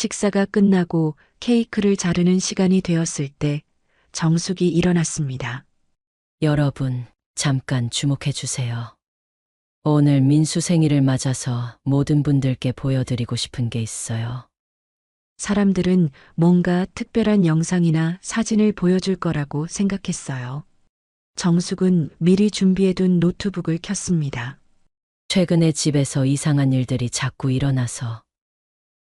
식사가 끝나고 케이크를 자르는 시간이 되었을 때 정숙이 일어났습니다. 여러분, 잠깐 주목해 주세요. 오늘 민수 생일을 맞아서 모든 분들께 보여드리고 싶은 게 있어요. 사람들은 뭔가 특별한 영상이나 사진을 보여줄 거라고 생각했어요. 정숙은 미리 준비해둔 노트북을 켰습니다. 최근에 집에서 이상한 일들이 자꾸 일어나서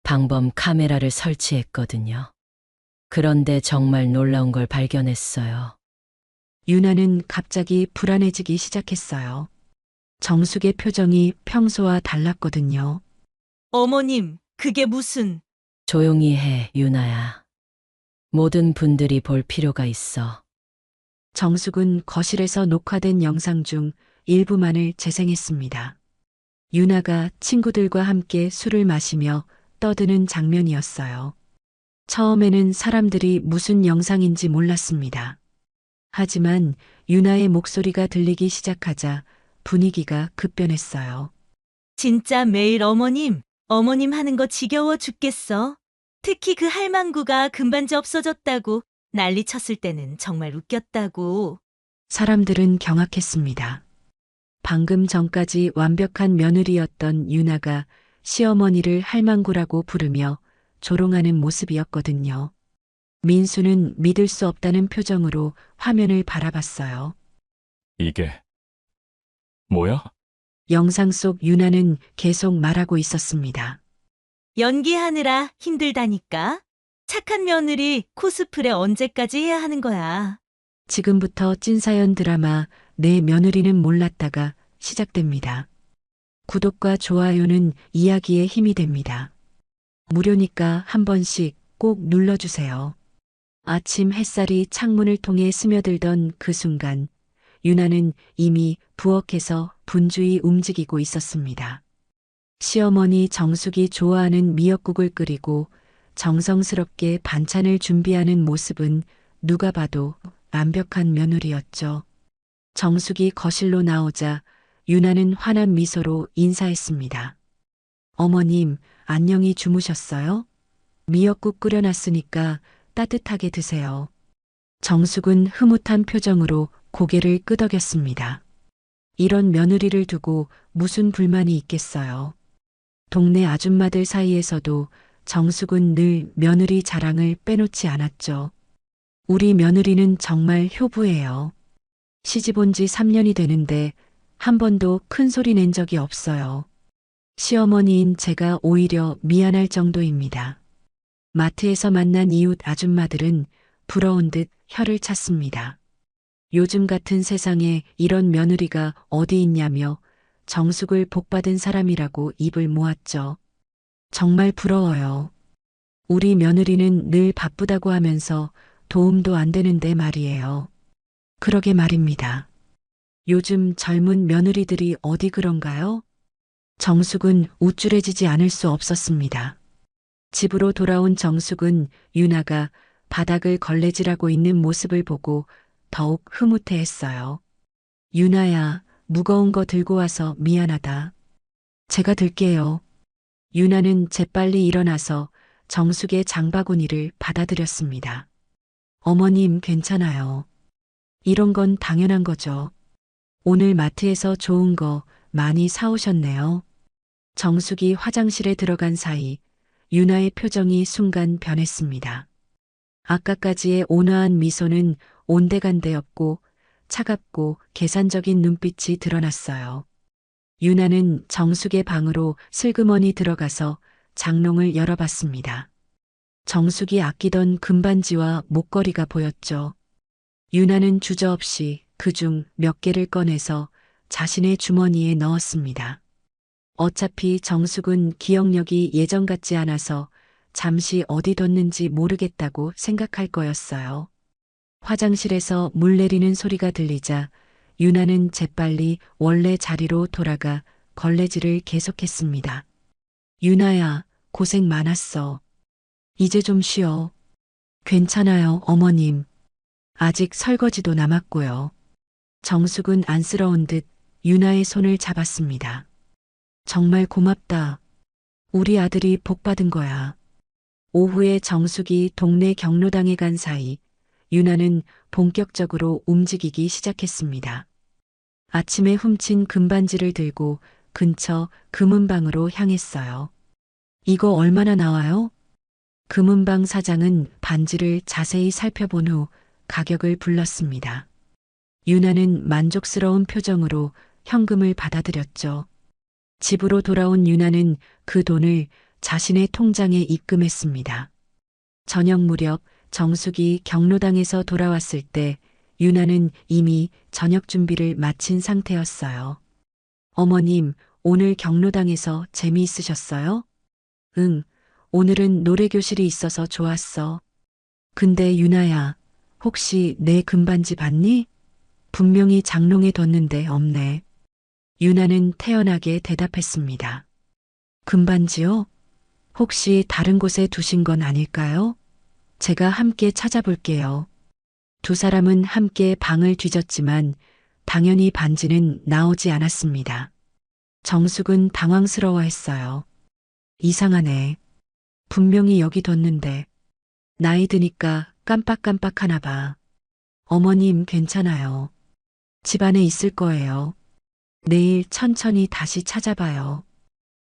방범 카메라를 설치했거든요. 그런데 정말 놀라운 걸 발견했어요. 유나는 갑자기 불안해지기 시작했어요. 정숙의 표정이 평소와 달랐거든요. 어머님, 그게 무슨... 조용히 해, 유나야. 모든 분들이 볼 필요가 있어. 정숙은 거실에서 녹화된 영상 중 일부만을 재생했습니다. 유나가 친구들과 함께 술을 마시며 떠드는 장면이었어요. 처음에는 사람들이 무슨 영상인지 몰랐습니다. 하지만 유나의 목소리가 들리기 시작하자 분위기가 급변했어요. 진짜 매일 어머님 하는 거 지겨워 죽겠어. 특히 그 할망구가 금반지 없어졌다고 난리 쳤을 때는 정말 웃겼다고. 사람들은 경악했습니다. 방금 전까지 완벽한 며느리였던 유나가 시어머니를 할망구라고 부르며 조롱하는 모습이었거든요. 민수는 믿을 수 없다는 표정으로 화면을 바라봤어요. 이게 뭐야? 영상 속 유나는 계속 말하고 있었습니다. 연기하느라 힘들다니까. 착한 며느리 코스프레 언제까지 해야 하는 거야. 지금부터 찐사연 드라마 내 며느리는 몰랐다가 시작됩니다. 구독과 좋아요는 이야기의 힘이 됩니다. 무료니까 한 번씩 꼭 눌러주세요. 아침 햇살이 창문을 통해 스며들던 그 순간 유나는 이미 부엌에서 분주히 움직이고 있었습니다. 시어머니 정숙이 좋아하는 미역국을 끓이고 정성스럽게 반찬을 준비하는 모습은 누가 봐도 완벽한 며느리였죠. 정숙이 거실로 나오자 유나는 환한 미소로 인사했습니다. 어머님, 안녕히 주무셨어요? 미역국 끓여놨으니까 따뜻하게 드세요. 정숙은 흐뭇한 표정으로 고개를 끄덕였습니다. 이런 며느리를 두고 무슨 불만이 있겠어요. 동네 아줌마들 사이에서도 정숙은 늘 며느리 자랑을 빼놓지 않았죠. 우리 며느리는 정말 효부예요. 시집 온 지 3년이 되는데 한 번도 큰 소리 낸 적이 없어요. 시어머니인 제가 오히려 미안할 정도입니다. 마트에서 만난 이웃 아줌마들은 부러운 듯 혀를 찼습니다. 요즘 같은 세상에 이런 며느리가 어디 있냐며 정숙을 복받은 사람이라고 입을 모았죠. 정말 부러워요. 우리 며느리는 늘 바쁘다고 하면서 도움도 안 되는데 말이에요. 그러게 말입니다. 요즘 젊은 며느리들이 어디 그런가요? 정숙은 우쭐해지지 않을 수 없었습니다. 집으로 돌아온 정숙은 유나가 바닥을 걸레질하고 있는 모습을 보고 더욱 흐뭇해했어요. 유나야, 무거운 거 들고 와서 미안하다. 제가 들게요. 유나는 재빨리 일어나서 정숙의 장바구니를 받아들였습니다. 어머님 괜찮아요. 이런 건 당연한 거죠. 오늘 마트에서 좋은 거 많이 사오셨네요. 정숙이 화장실에 들어간 사이 유나의 표정이 순간 변했습니다. 아까까지의 온화한 미소는 온데간데 없고 차갑고 계산적인 눈빛이 드러났어요. 유나는 정숙의 방으로 슬그머니 들어가서 장롱을 열어봤습니다. 정숙이 아끼던 금반지와 목걸이가 보였죠. 유나는 주저없이 그중 몇 개를 꺼내서 자신의 주머니에 넣었습니다. 어차피 정숙은 기억력이 예전 같지 않아서 잠시 어디 뒀는지 모르겠다고 생각할 거였어요. 화장실에서 물 내리는 소리가 들리자 유나는 재빨리 원래 자리로 돌아가 걸레질을 계속했습니다. 유나야, 고생 많았어. 이제 좀 쉬어. 괜찮아요, 어머님. 아직 설거지도 남았고요. 정숙은 안쓰러운 듯 유나의 손을 잡았습니다. 정말 고맙다. 우리 아들이 복 받은 거야. 오후에 정숙이 동네 경로당에 간 사이 유나는 본격적으로 움직이기 시작했습니다. 아침에 훔친 금반지를 들고 근처 금은방으로 향했어요. 이거 얼마나 나와요? 금은방 사장은 반지를 자세히 살펴본 후 가격을 불렀습니다. 유나는 만족스러운 표정으로 현금을 받아들였죠. 집으로 돌아온 유나는 그 돈을 자신의 통장에 입금했습니다. 저녁 무렵 정숙이 경로당에서 돌아왔을 때 유나는 이미 저녁 준비를 마친 상태였어요. 어머님, 오늘 경로당에서 재미있으셨어요? 응, 오늘은 노래교실이 있어서 좋았어. 근데 유나야, 혹시 내 금반지 봤니? 분명히 장롱에 뒀는데 없네. 유나는 태연하게 대답했습니다. 금반지요? 혹시 다른 곳에 두신 건 아닐까요? 제가 함께 찾아볼게요. 두 사람은 함께 방을 뒤졌지만 당연히 반지는 나오지 않았습니다. 정숙은 당황스러워했어요. 이상하네. 분명히 여기 뒀는데. 나이 드니까 깜빡깜빡하나 봐. 어머님 괜찮아요. 집 안에 있을 거예요. 내일 천천히 다시 찾아봐요.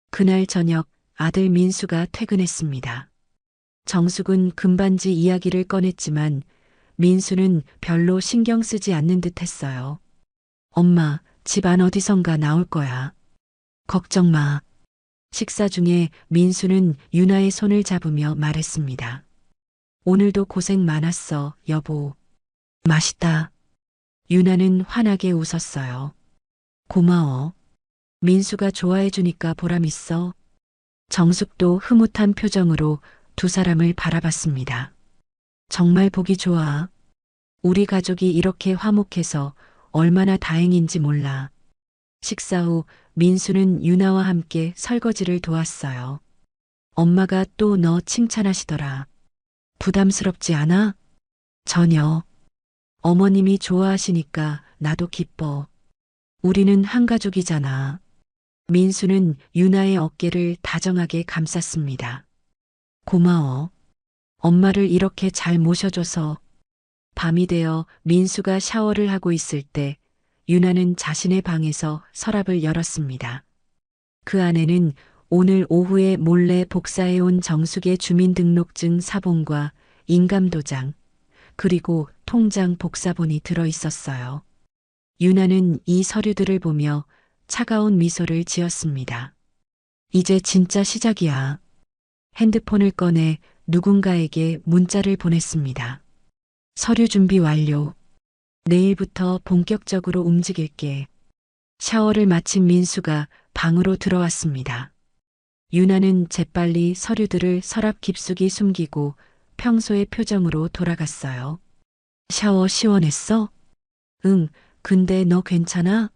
그날 저녁 아들 민수가 퇴근했습니다. 정숙은 금반지 이야기를 꺼냈지만 민수는 별로 신경 쓰지 않는 듯 했어요. 엄마, 집 안 어디선가 나올 거야. 걱정 마. 식사 중에 민수는 유나의 손을 잡으며 말했습니다. 오늘도 고생 많았어, 여보. 맛있다. 유나는 환하게 웃었어요. 고마워. 민수가 좋아해 주니까 보람있어. 정숙도 흐뭇한 표정으로 두 사람을 바라봤습니다. 정말 보기 좋아. 우리 가족이 이렇게 화목해서 얼마나 다행인지 몰라. 식사 후 민수는 유나와 함께 설거지를 도왔어요. 엄마가 또 너 칭찬하시더라. 부담스럽지 않아? 전혀. 어머님이 좋아하시니까 나도 기뻐. 우리는 한 가족이잖아. 민수는 유나의 어깨를 다정하게 감쌌습니다. 고마워. 엄마를 이렇게 잘 모셔줘서. 밤이 되어 민수가 샤워를 하고 있을 때 유나는 자신의 방에서 서랍을 열었습니다. 그 안에는 오늘 오후에 몰래 복사해온 정숙의 주민등록증 사본과 인감도장, 그리고 통장 복사본이 들어 있었어요. 유나는 이 서류들을 보며 차가운 미소를 지었습니다. 이제 진짜 시작이야. 핸드폰을 꺼내 누군가에게 문자를 보냈습니다. 서류 준비 완료. 내일부터 본격적으로 움직일게. 샤워를 마친 민수가 방으로 들어왔습니다. 유나는 재빨리 서류들을 서랍 깊숙이 숨기고 평소의 표정으로 돌아갔어요. 샤워 시원했어? 응, 근데 너 괜찮아?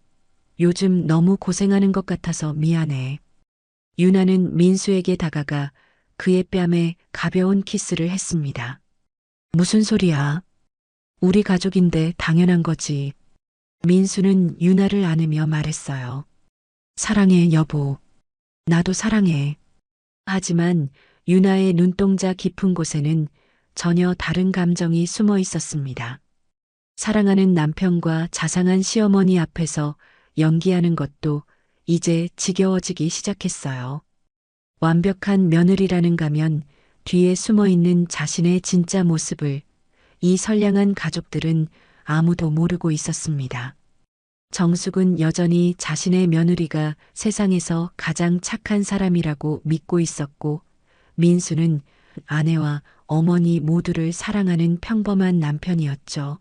요즘 너무 고생하는 것 같아서 미안해. 유나는 민수에게 다가가 그의 뺨에 가벼운 키스를 했습니다. 무슨 소리야? 우리 가족인데 당연한 거지. 민수는 유나를 안으며 말했어요. 사랑해, 여보. 나도 사랑해. 하지만 유나의 눈동자 깊은 곳에는 전혀 다른 감정이 숨어 있었습니다. 사랑하는 남편과 자상한 시어머니 앞에서 연기하는 것도 이제 지겨워지기 시작했어요. 완벽한 며느리라는 가면 뒤에 숨어 있는 자신의 진짜 모습을 이 선량한 가족들은 아무도 모르고 있었습니다. 정숙은 여전히 자신의 며느리가 세상에서 가장 착한 사람이라고 믿고 있었고, 민수는 아내와 어머니 모두를 사랑하는 평범한 남편이었죠.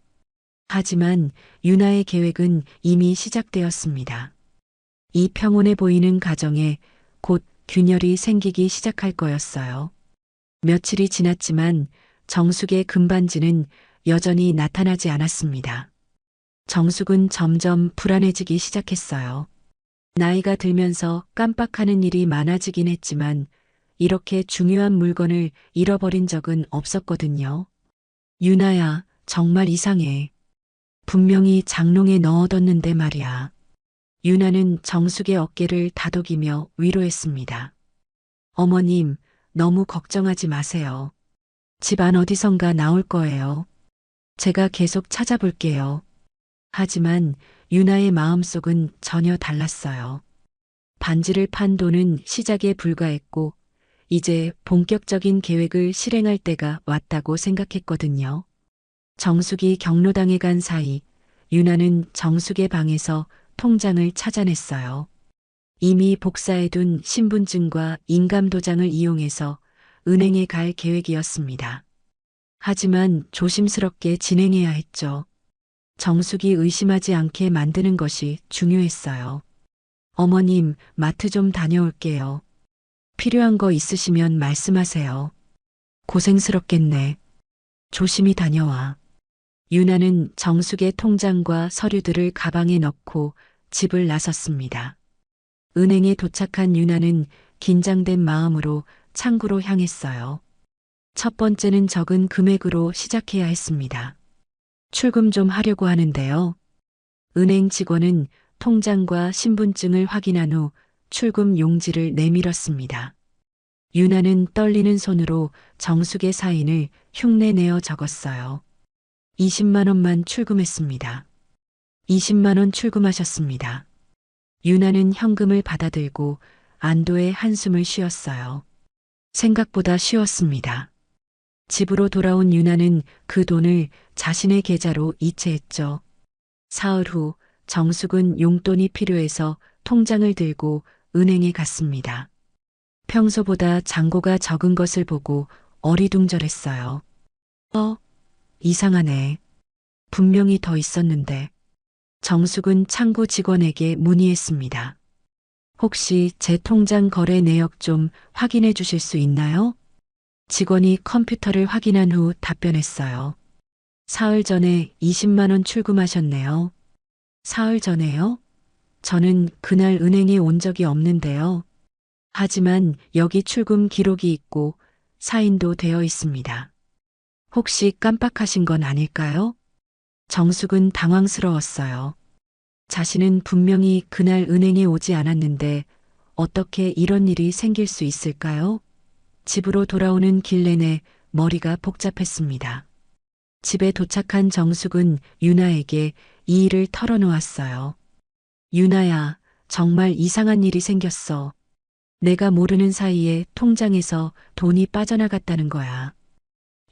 하지만 유나의 계획은 이미 시작되었습니다. 이 평온해 보이는 가정에 곧 균열이 생기기 시작할 거였어요. 며칠이 지났지만 정숙의 금반지는 여전히 나타나지 않았습니다. 정숙은 점점 불안해지기 시작했어요. 나이가 들면서 깜빡하는 일이 많아지긴 했지만 이렇게 중요한 물건을 잃어버린 적은 없었거든요. 유나야, 정말 이상해. 분명히 장롱에 넣어뒀는데 말이야. 유나는 정숙의 어깨를 다독이며 위로했습니다. 어머님, 너무 걱정하지 마세요. 집 안 어디선가 나올 거예요. 제가 계속 찾아볼게요. 하지만 유나의 마음속은 전혀 달랐어요. 반지를 판 돈은 시작에 불과했고 이제 본격적인 계획을 실행할 때가 왔다고 생각했거든요. 정숙이 경로당에 간 사이 유나는 정숙의 방에서 통장을 찾아냈어요. 이미 복사해둔 신분증과 인감도장을 이용해서 은행에 갈 계획이었습니다. 하지만 조심스럽게 진행해야 했죠. 정숙이 의심하지 않게 만드는 것이 중요했어요. 어머님, 마트 좀 다녀올게요. 필요한 거 있으시면 말씀하세요. 고생스럽겠네. 조심히 다녀와. 유나는 정숙의 통장과 서류들을 가방에 넣고 집을 나섰습니다. 은행에 도착한 유나는 긴장된 마음으로 창구로 향했어요. 첫 번째는 적은 금액으로 시작해야 했습니다. 출금 좀 하려고 하는데요. 은행 직원은 통장과 신분증을 확인한 후 출금 용지를 내밀었습니다. 유나는 떨리는 손으로 정숙의 사인을 흉내내어 적었어요. 20만 원만 출금했습니다. 20만 원 출금하셨습니다. 유나는 현금을 받아들고 안도의 한숨을 쉬었어요. 생각보다 쉬웠습니다. 집으로 돌아온 유나는 그 돈을 자신의 계좌로 이체했죠. 사흘 후 정숙은 용돈이 필요해서 통장을 들고 은행에 갔습니다. 평소보다 잔고가 적은 것을 보고 어리둥절했어요. 이상하네. 분명히 더 있었는데. 정숙은 창구 직원에게 문의했습니다. 혹시 제 통장 거래 내역 좀 확인해 주실 수 있나요? 직원이 컴퓨터를 확인한 후 답변했어요. 사흘 전에 20만 원 출금하셨네요. 사흘 전에요? 저는 그날 은행에 온 적이 없는데요. 하지만 여기 출금 기록이 있고 사인도 되어 있습니다. 혹시 깜빡하신 건 아닐까요? 정숙은 당황스러웠어요. 자신은 분명히 그날 은행에 오지 않았는데 어떻게 이런 일이 생길 수 있을까요? 집으로 돌아오는 길 내내 머리가 복잡했습니다. 집에 도착한 정숙은 유나에게 이 일을 털어놓았어요. 유나야, 정말 이상한 일이 생겼어. 내가 모르는 사이에 통장에서 돈이 빠져나갔다는 거야.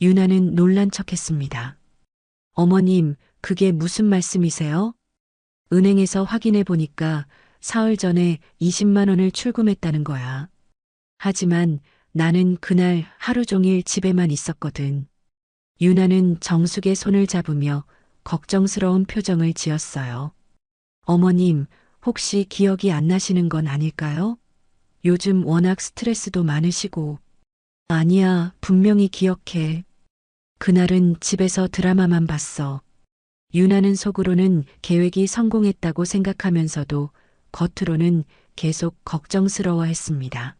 유나는 놀란 척했습니다. 어머님, 그게 무슨 말씀이세요? 은행에서 확인해 보니까 사흘 전에 20만 원을 출금했다는 거야. 하지만 나는 그날 하루 종일 집에만 있었거든. 유나는 정숙의 손을 잡으며 걱정스러운 표정을 지었어요. 어머님, 혹시 기억이 안 나시는 건 아닐까요? 요즘 워낙 스트레스도 많으시고. 아니야, 분명히 기억해. 그날은 집에서 드라마만 봤어. 유나는 속으로는 계획이 성공했다고 생각하면서도 겉으로는 계속 걱정스러워 했습니다.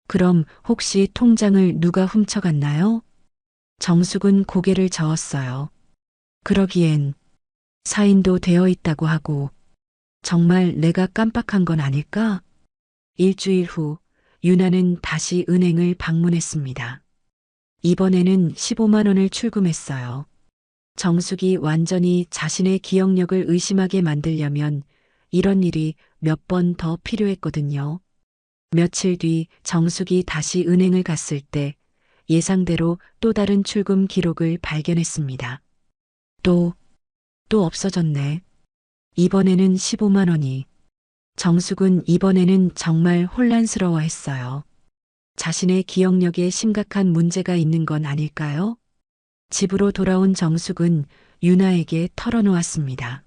그럼 혹시 통장을 누가 훔쳐갔나요? 정숙은 고개를 저었어요. 그러기엔 사인도 되어 있다고 하고 정말 내가 깜빡한 건 아닐까? 일주일 후 유나는 다시 은행을 방문했습니다. 이번에는 15만 원을 출금했어요. 정숙이 완전히 자신의 기억력을 의심하게 만들려면 이런 일이 몇 번 더 필요했거든요. 며칠 뒤 정숙이 다시 은행을 갔을 때 예상대로 또 다른 출금 기록을 발견했습니다. 또 없어졌네. 이번에는 15만 원이. 정숙은 이번에는 정말 혼란스러워했어요. 자신의 기억력에 심각한 문제가 있는 건 아닐까요? 집으로 돌아온 정숙은 유나에게 털어놓았습니다.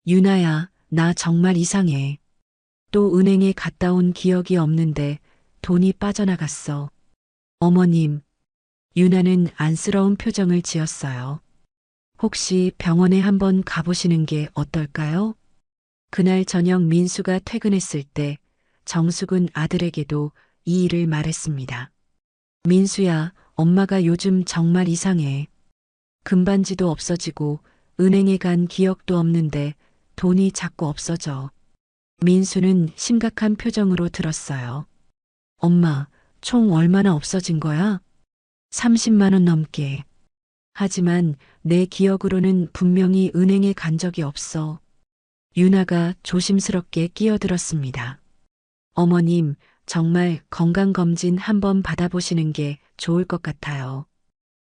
유나야, 나 정말 이상해. 또 은행에 갔다 온 기억이 없는데 돈이 빠져나갔어. 어머님, 유나는 안쓰러운 표정을 지었어요. 혹시 병원에 한번 가보시는 게 어떨까요? 그날 저녁 민수가 퇴근했을 때 정숙은 아들에게도 이 일을 말했습니다. 민수야, 엄마가 요즘 정말 이상해. 금반지도 없어지고 은행에 간 기억도 없는데 돈이 자꾸 없어져. 민수는 심각한 표정으로 들었어요. 엄마, 총 얼마나 없어진 거야? 30만 원 넘게. 하지만 내 기억으로는 분명히 은행에 간 적이 없어. 유나가 조심스럽게 끼어들었습니다. 어머님, 정말 건강검진 한번 받아보시는 게 좋을 것 같아요.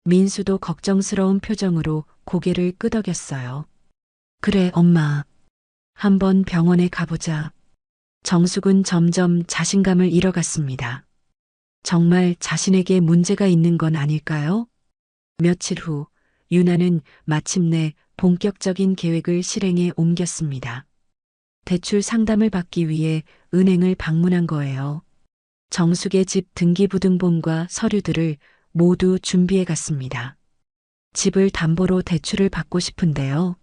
민수도 걱정스러운 표정으로 고개를 끄덕였어요. 그래, 엄마. 한번 병원에 가보자. 정숙은 점점 자신감을 잃어갔습니다. 정말 자신에게 문제가 있는 건 아닐까요? 며칠 후, 유나는 마침내 본격적인 계획을 실행에 옮겼습니다. 대출 상담을 받기 위해 은행을 방문한 거예요. 정숙의 집 등기부등본과 서류들을 모두 준비해 갔습니다. 집을 담보로 대출을 받고 싶은데요.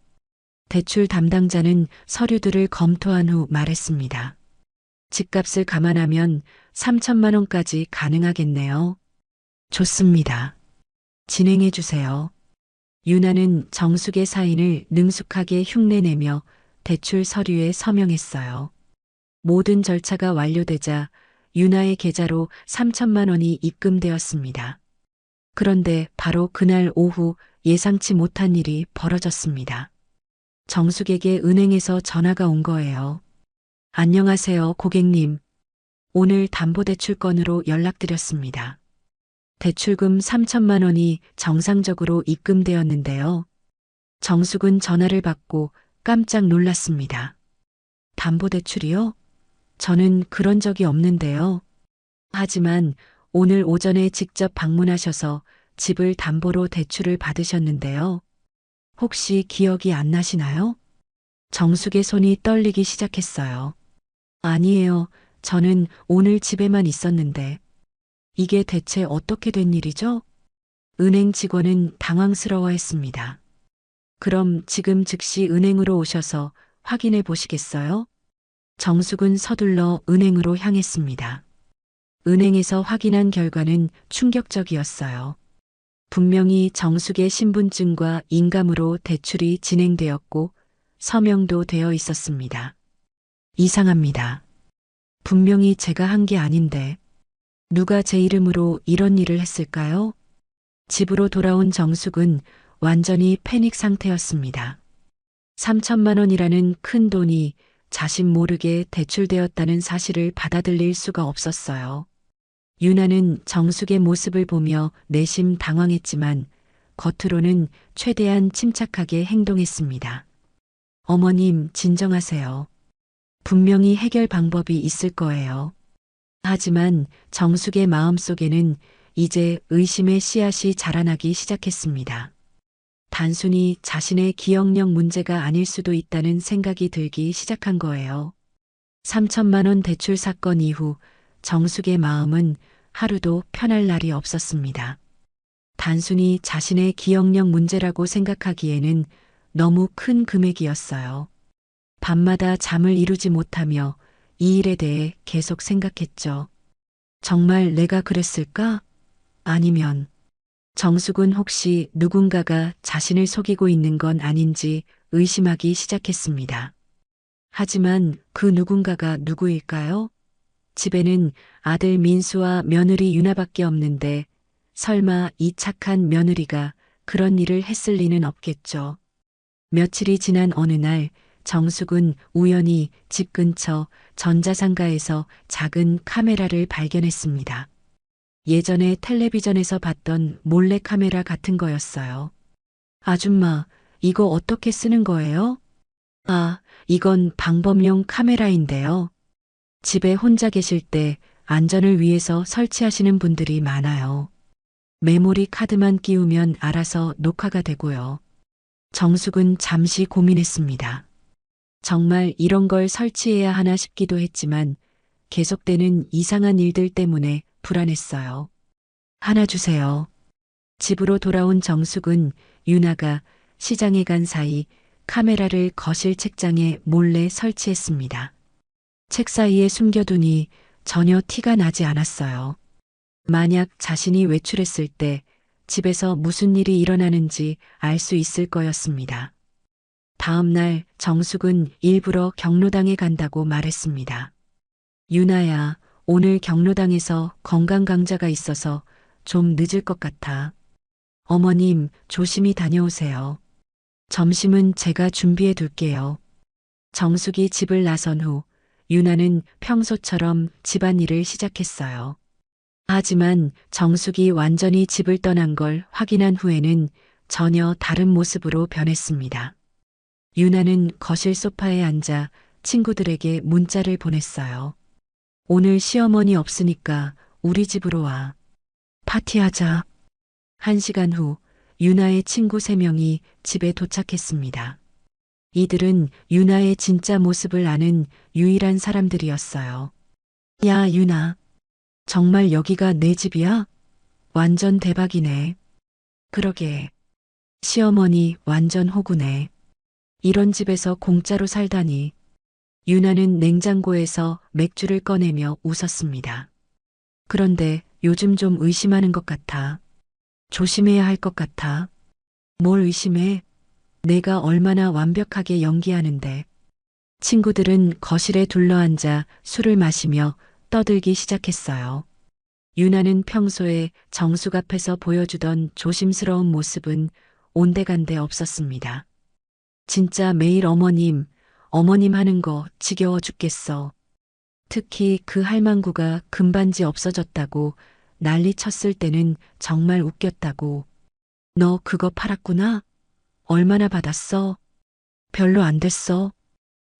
대출 담당자는 서류들을 검토한 후 말했습니다. 집값을 감안하면 3천만 원까지 가능하겠네요. 좋습니다. 진행해 주세요. 유나는 정숙의 사인을 능숙하게 흉내내며 대출 서류에 서명했어요. 모든 절차가 완료되자 유나의 계좌로 3천만 원이 입금되었습니다. 그런데 바로 그날 오후 예상치 못한 일이 벌어졌습니다. 정숙에게 은행에서 전화가 온 거예요. 안녕하세요, 고객님. 오늘 담보대출 건으로 연락드렸습니다. 대출금 3천만 원이 정상적으로 입금되었는데요. 정숙은 전화를 받고 깜짝 놀랐습니다. 담보대출이요? 저는 그런 적이 없는데요. 하지만 오늘 오전에 직접 방문하셔서 집을 담보로 대출을 받으셨는데요. 혹시 기억이 안 나시나요? 정숙의 손이 떨리기 시작했어요. 아니에요. 저는 오늘 집에만 있었는데. 이게 대체 어떻게 된 일이죠? 은행 직원은 당황스러워했습니다. 그럼 지금 즉시 은행으로 오셔서 확인해 보시겠어요? 정숙은 서둘러 은행으로 향했습니다. 은행에서 확인한 결과는 충격적이었어요. 분명히 정숙의 신분증과 인감으로 대출이 진행되었고 서명도 되어 있었습니다. 이상합니다. 분명히 제가 한 게 아닌데 누가 제 이름으로 이런 일을 했을까요? 집으로 돌아온 정숙은 완전히 패닉 상태였습니다. 3천만 원이라는 큰 돈이 자신 모르게 대출되었다는 사실을 받아들일 수가 없었어요. 유나는 정숙의 모습을 보며 내심 당황했지만 겉으로는 최대한 침착하게 행동했습니다. 어머님, 진정하세요. 분명히 해결 방법이 있을 거예요. 하지만 정숙의 마음속에는 이제 의심의 씨앗이 자라나기 시작했습니다. 단순히 자신의 기억력 문제가 아닐 수도 있다는 생각이 들기 시작한 거예요. 3천만 원 대출 사건 이후 정숙의 마음은 하루도 편할 날이 없었습니다. 단순히 자신의 기억력 문제라고 생각하기에는 너무 큰 금액이었어요. 밤마다 잠을 이루지 못하며 이 일에 대해 계속 생각했죠. 정말 내가 그랬을까? 아니면 정숙은 혹시 누군가가 자신을 속이고 있는 건 아닌지 의심하기 시작했습니다. 하지만 그 누군가가 누구일까요? 집에는 아들 민수와 며느리 유나밖에 없는데 설마 이 착한 며느리가 그런 일을 했을 리는 없겠죠. 며칠이 지난 어느 날 정숙은 우연히 집 근처 전자상가에서 작은 카메라를 발견했습니다. 예전에 텔레비전에서 봤던 몰래카메라 같은 거였어요. 아줌마, 이거 어떻게 쓰는 거예요? 아, 이건 방범용 카메라인데요. 집에 혼자 계실 때 안전을 위해서 설치하시는 분들이 많아요. 메모리 카드만 끼우면 알아서 녹화가 되고요. 정숙은 잠시 고민했습니다. 정말 이런 걸 설치해야 하나 싶기도 했지만 계속되는 이상한 일들 때문에 불안했어요. 하나 주세요. 집으로 돌아온 정숙은 유나가 시장에 간 사이 카메라를 거실 책장에 몰래 설치했습니다. 책 사이에 숨겨두니 전혀 티가 나지 않았어요. 만약 자신이 외출했을 때 집에서 무슨 일이 일어나는지 알 수 있을 거였습니다. 다음 날 정숙은 일부러 경로당에 간다고 말했습니다. 유나야, 오늘 경로당에서 건강 강좌가 있어서 좀 늦을 것 같아. 어머님, 조심히 다녀오세요. 점심은 제가 준비해 둘게요. 정숙이 집을 나선 후 유나는 평소처럼 집안일을 시작했어요. 하지만 정숙이 완전히 집을 떠난 걸 확인한 후에는 전혀 다른 모습으로 변했습니다. 유나는 거실 소파에 앉아 친구들에게 문자를 보냈어요. 오늘 시어머니 없으니까 우리 집으로 와. 파티하자. 1시간 후 유나의 친구 3명이 집에 도착했습니다. 이들은 유나의 진짜 모습을 아는 유일한 사람들이었어요. 야, 유나. 정말 여기가 내 집이야? 완전 대박이네. 그러게. 시어머니 완전 호구네. 이런 집에서 공짜로 살다니. 유나는 냉장고에서 맥주를 꺼내며 웃었습니다. 그런데 요즘 좀 의심하는 것 같아. 조심해야 할 것 같아. 뭘 의심해? 내가 얼마나 완벽하게 연기하는데. 친구들은 거실에 둘러앉아 술을 마시며 떠들기 시작했어요. 유나는 평소에 정숙 앞에서 보여주던 조심스러운 모습은 온데간데 없었습니다. 진짜 매일 어머님 하는 거 지겨워 죽겠어. 특히 그 할망구가 금반지 없어졌다고 난리 쳤을 때는 정말 웃겼다고. 너 그거 팔았구나? 얼마나 받았어? 별로 안 됐어.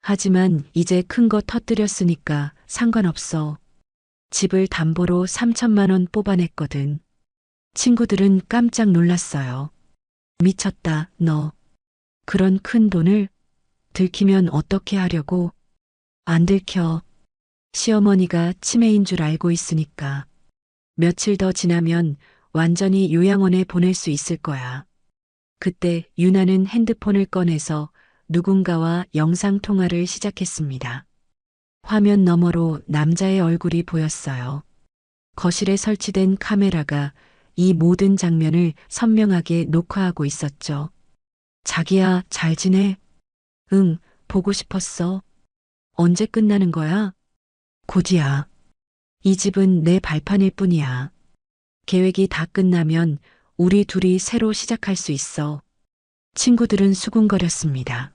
하지만 이제 큰 거 터뜨렸으니까 상관없어. 집을 담보로 3천만 원 뽑아냈거든. 친구들은 깜짝 놀랐어요. 미쳤다, 너. 그런 큰 돈을 들키면 어떻게 하려고? 안 들켜. 시어머니가 치매인 줄 알고 있으니까. 며칠 더 지나면 완전히 요양원에 보낼 수 있을 거야. 그때 유나는 핸드폰을 꺼내서 누군가와 영상통화를 시작했습니다. 화면 너머로 남자의 얼굴이 보였어요. 거실에 설치된 카메라가 이 모든 장면을 선명하게 녹화하고 있었죠. 자기야, 잘 지내? 응, 보고 싶었어. 언제 끝나는 거야? 곧이야. 이 집은 내 발판일 뿐이야. 계획이 다 끝나면 우리 둘이 새로 시작할 수 있어. 친구들은 수군거렸습니다.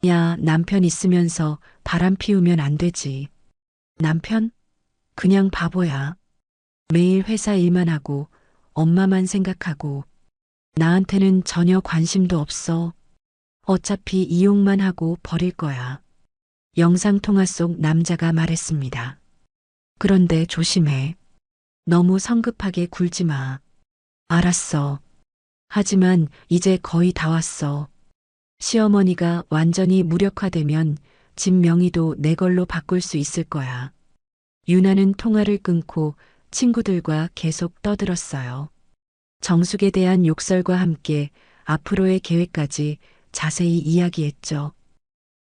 야, 남편 있으면서 바람 피우면 안 되지. 남편? 그냥 바보야. 매일 회사 일만 하고 엄마만 생각하고 나한테는 전혀 관심도 없어. 어차피 이용만 하고 버릴 거야. 영상통화 속 남자가 말했습니다. 그런데 조심해. 너무 성급하게 굴지 마. 알았어. 하지만 이제 거의 다 왔어. 시어머니가 완전히 무력화되면 집 명의도 내 걸로 바꿀 수 있을 거야. 유나는 통화를 끊고 친구들과 계속 떠들었어요. 정숙에 대한 욕설과 함께 앞으로의 계획까지 자세히 이야기했죠.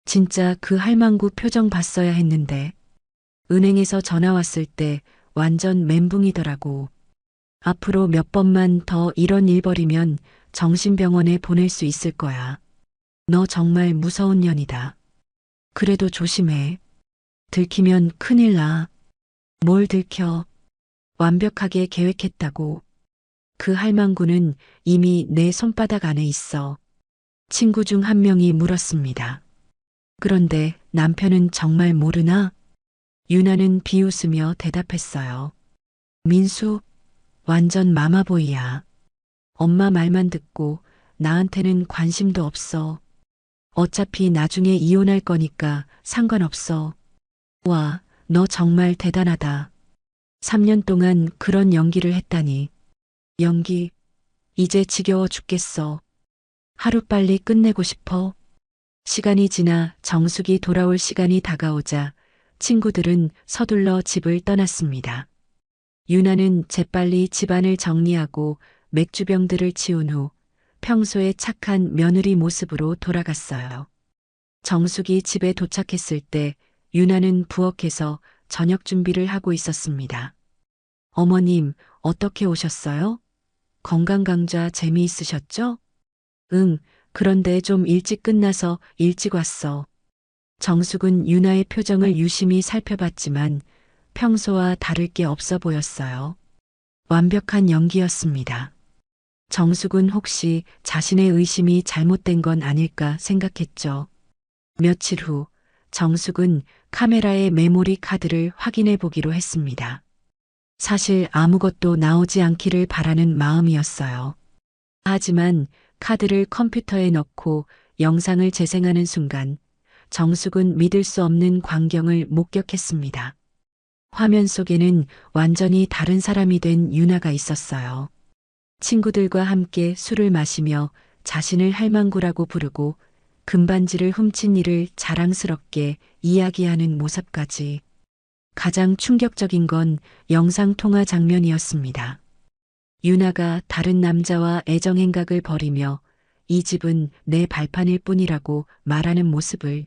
진짜 그 할망구 표정 봤어야 했는데 은행에서 전화 왔을 때 완전 멘붕이더라고. 앞으로 몇 번만 더 이런 일 벌이면 정신병원에 보낼 수 있을 거야. 너 정말 무서운 년이다. 그래도 조심해. 들키면 큰일 나. 뭘 들켜. 완벽하게 계획했다고. 그 할망구는 이미 내 손바닥 안에 있어. 친구 중 한 명이 물었습니다. 그런데 남편은 정말 모르나? 유나는 비웃으며 대답했어요. 민수, 완전 마마보이야. 엄마 말만 듣고 나한테는 관심도 없어. 어차피 나중에 이혼할 거니까 상관없어. 와, 너 정말 대단하다. 3년 동안 그런 연기를 했다니. 연기, 이제 지겨워 죽겠어. 하루빨리 끝내고 싶어. 시간이 지나 정숙이 돌아올 시간이 다가오자 친구들은 서둘러 집을 떠났습니다. 유나는 재빨리 집안을 정리하고 맥주병들을 치운 후 평소의 착한 며느리 모습으로 돌아갔어요. 정숙이 집에 도착했을 때 유나는 부엌에서 저녁 준비를 하고 있었습니다. 어머님, 어떻게 오셨어요? 건강 강좌 재미있으셨죠? 응, 그런데 좀 일찍 끝나서 일찍 왔어. 정숙은 유나의 표정을 유심히 살펴봤지만 평소와 다를 게 없어 보였어요. 완벽한 연기였습니다. 정숙은 혹시 자신의 의심이 잘못된 건 아닐까 생각했죠. 며칠 후 정숙은 카메라의 메모리 카드를 확인해 보기로 했습니다. 사실 아무것도 나오지 않기를 바라는 마음이었어요. 하지만 카드를 컴퓨터에 넣고 영상을 재생하는 순간 정숙은 믿을 수 없는 광경을 목격했습니다. 화면 속에는 완전히 다른 사람이 된 유나가 있었어요. 친구들과 함께 술을 마시며 자신을 할망구라고 부르고 금반지를 훔친 일을 자랑스럽게 이야기하는 모습까지. 가장 충격적인 건 영상통화 장면이었습니다. 유나가 다른 남자와 애정행각을 벌이며 이 집은 내 발판일 뿐이라고 말하는 모습을.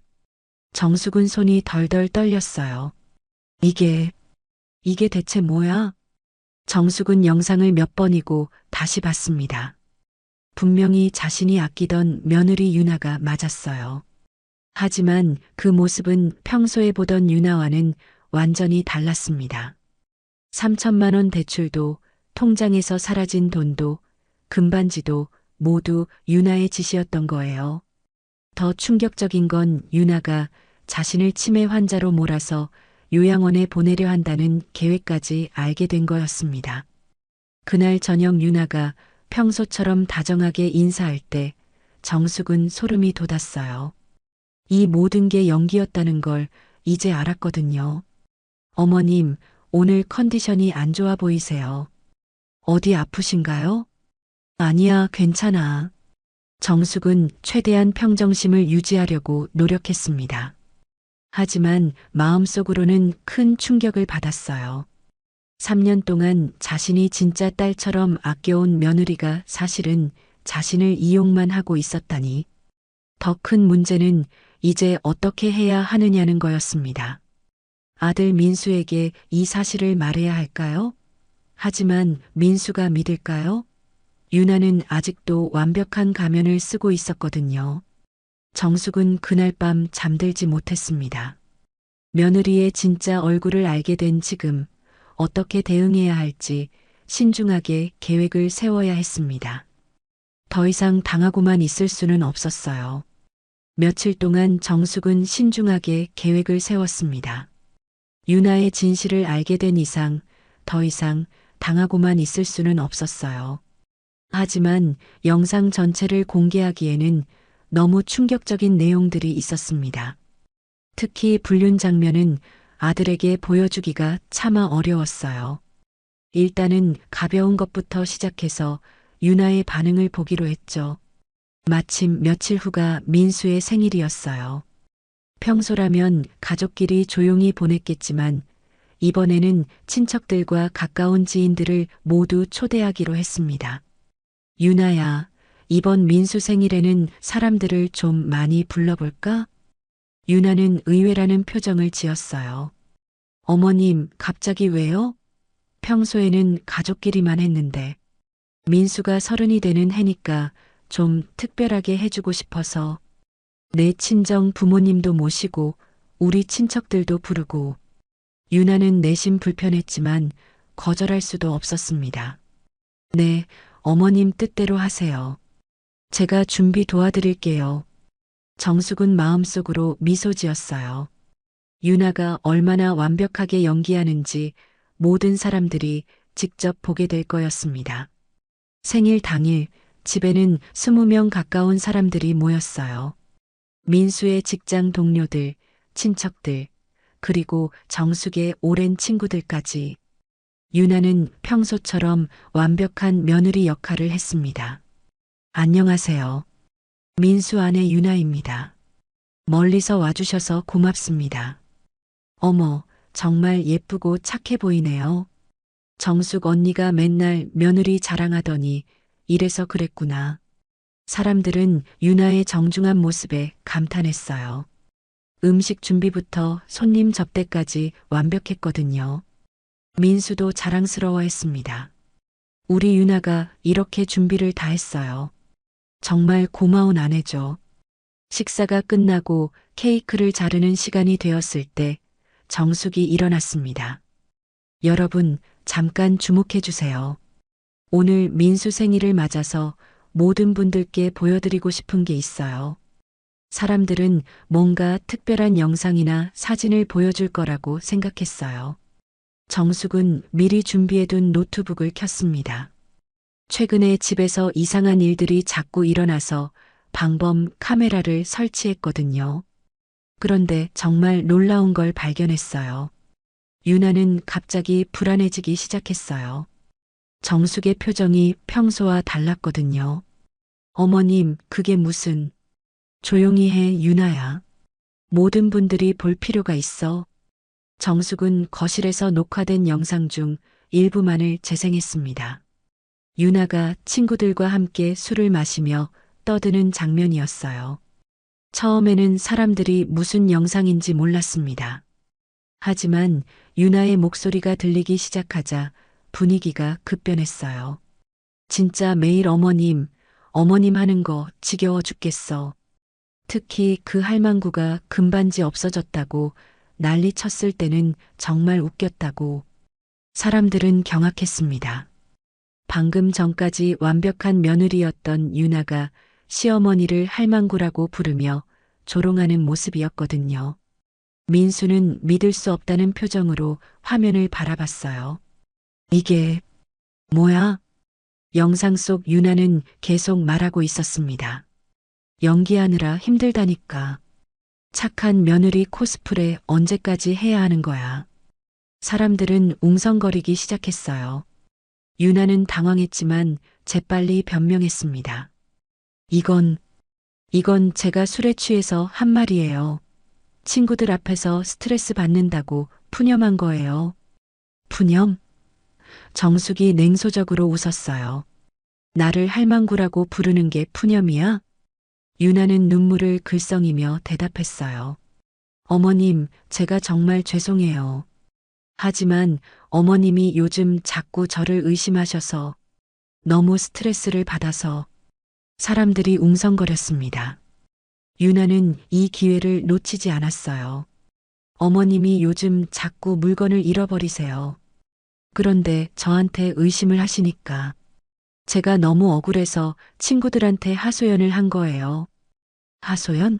정숙은 손이 덜덜 떨렸어요. 이게 대체 뭐야? 정숙은 영상을 몇 번이고 다시 봤습니다. 분명히 자신이 아끼던 며느리 유나가 맞았어요. 하지만 그 모습은 평소에 보던 유나와는 완전히 달랐습니다. 3천만 원 대출도, 통장에서 사라진 돈도, 금반지도 모두 유나의 짓이었던 거예요. 더 충격적인 건 유나가 자신을 치매 환자로 몰아서 요양원에 보내려 한다는 계획까지 알게 된 거였습니다. 그날 저녁 유나가 평소처럼 다정하게 인사할 때 정숙은 소름이 돋았어요. 이 모든 게 연기였다는 걸 이제 알았거든요. 어머님, 오늘 컨디션이 안 좋아 보이세요. 어디 아프신가요? 아니야, 괜찮아. 정숙은 최대한 평정심을 유지하려고 노력했습니다. 하지만 마음속으로는 큰 충격을 받았어요. 3년 동안 자신이 진짜 딸처럼 아껴온 며느리가 사실은 자신을 이용만 하고 있었다니. 더 큰 문제는 이제 어떻게 해야 하느냐는 거였습니다. 아들 민수에게 이 사실을 말해야 할까요? 하지만 민수가 믿을까요? 유나는 아직도 완벽한 가면을 쓰고 있었거든요. 정숙은 그날 밤 잠들지 못했습니다. 며느리의 진짜 얼굴을 알게 된 지금 어떻게 대응해야 할지 신중하게 계획을 세워야 했습니다. 더 이상 당하고만 있을 수는 없었어요. 며칠 동안 정숙은 신중하게 계획을 세웠습니다. 유나의 진실을 알게 된 이상 더 이상 당하고만 있을 수는 없었어요. 하지만 영상 전체를 공개하기에는 너무 충격적인 내용들이 있었습니다. 특히 불륜 장면은 아들에게 보여주기가 차마 어려웠어요. 일단은 가벼운 것부터 시작해서 유나의 반응을 보기로 했죠. 마침 며칠 후가 민수의 생일이었어요. 평소라면 가족끼리 조용히 보냈겠지만 이번에는 친척들과 가까운 지인들을 모두 초대하기로 했습니다. 유나야, 이번 민수 생일에는 사람들을 좀 많이 불러볼까? 유나는 의외라는 표정을 지었어요. 어머님, 갑자기 왜요? 평소에는 가족끼리만 했는데. 민수가 30이 되는 해니까 좀 특별하게 해주고 싶어서. 내 친정 부모님도 모시고 우리 친척들도 부르고. 유나는 내심 불편했지만 거절할 수도 없었습니다. 네, 어머님 뜻대로 하세요. 제가 준비 도와드릴게요. 정숙은 마음속으로 미소 지었어요. 유나가 얼마나 완벽하게 연기하는지 모든 사람들이 직접 보게 될 거였습니다. 생일 당일 집에는 20명 가까운 사람들이 모였어요. 민수의 직장 동료들, 친척들, 그리고 정숙의 오랜 친구들까지. 유나는 평소처럼 완벽한 며느리 역할을 했습니다. 안녕하세요. 민수 아내 유나입니다. 멀리서 와주셔서 고맙습니다. 어머, 정말 예쁘고 착해 보이네요. 정숙 언니가 맨날 며느리 자랑하더니 이래서 그랬구나. 사람들은 유나의 정중한 모습에 감탄했어요. 음식 준비부터 손님 접대까지 완벽했거든요. 민수도 자랑스러워했습니다. 우리 유나가 이렇게 준비를 다 했어요. 정말 고마운 아내죠. 식사가 끝나고 케이크를 자르는 시간이 되었을 때 정숙이 일어났습니다. 여러분, 잠깐 주목해 주세요. 오늘 민수 생일을 맞아서 모든 분들께 보여드리고 싶은 게 있어요. 사람들은 뭔가 특별한 영상이나 사진을 보여줄 거라고 생각했어요. 정숙은 미리 준비해둔 노트북을 켰습니다. 최근에 집에서 이상한 일들이 자꾸 일어나서 방범 카메라를 설치했거든요. 그런데 정말 놀라운 걸 발견했어요. 유나는 갑자기 불안해지기 시작했어요. 정숙의 표정이 평소와 달랐거든요. 어머님, 그게 무슨... 조용히 해, 유나야. 모든 분들이 볼 필요가 있어. 정숙은 거실에서 녹화된 영상 중 일부만을 재생했습니다. 유나가 친구들과 함께 술을 마시며 떠드는 장면이었어요. 처음에는 사람들이 무슨 영상인지 몰랐습니다. 하지만 유나의 목소리가 들리기 시작하자 분위기가 급변했어요. 진짜 매일 어머님 하는 거 지겨워 죽겠어. 특히 그 할망구가 금반지 없어졌다고 난리 쳤을 때는 정말 웃겼다고. 사람들은 경악했습니다. 방금 전까지 완벽한 며느리였던 유나가 시어머니를 할망구라고 부르며 조롱하는 모습이었거든요. 민수는 믿을 수 없다는 표정으로 화면을 바라봤어요. 이게 뭐야? 영상 속 유나는 계속 말하고 있었습니다. 연기하느라 힘들다니까. 착한 며느리 코스프레 언제까지 해야 하는 거야. 사람들은 웅성거리기 시작했어요. 유나는 당황했지만 재빨리 변명했습니다. 이건 제가 술에 취해서 한 말이에요. 친구들 앞에서 스트레스 받는다고 푸념한 거예요. 푸념? 정숙이 냉소적으로 웃었어요. 나를 할망구라고 부르는 게 푸념이야? 유나는 눈물을 글썽이며 대답했어요. 어머님, 제가 정말 죄송해요. 하지만 어머님이 요즘 자꾸 저를 의심하셔서 너무 스트레스를 받아서. 사람들이 웅성거렸습니다. 유나는 이 기회를 놓치지 않았어요. 어머님이 요즘 자꾸 물건을 잃어버리세요. 그런데 저한테 의심을 하시니까 제가 너무 억울해서 친구들한테 하소연을 한 거예요. 하소연?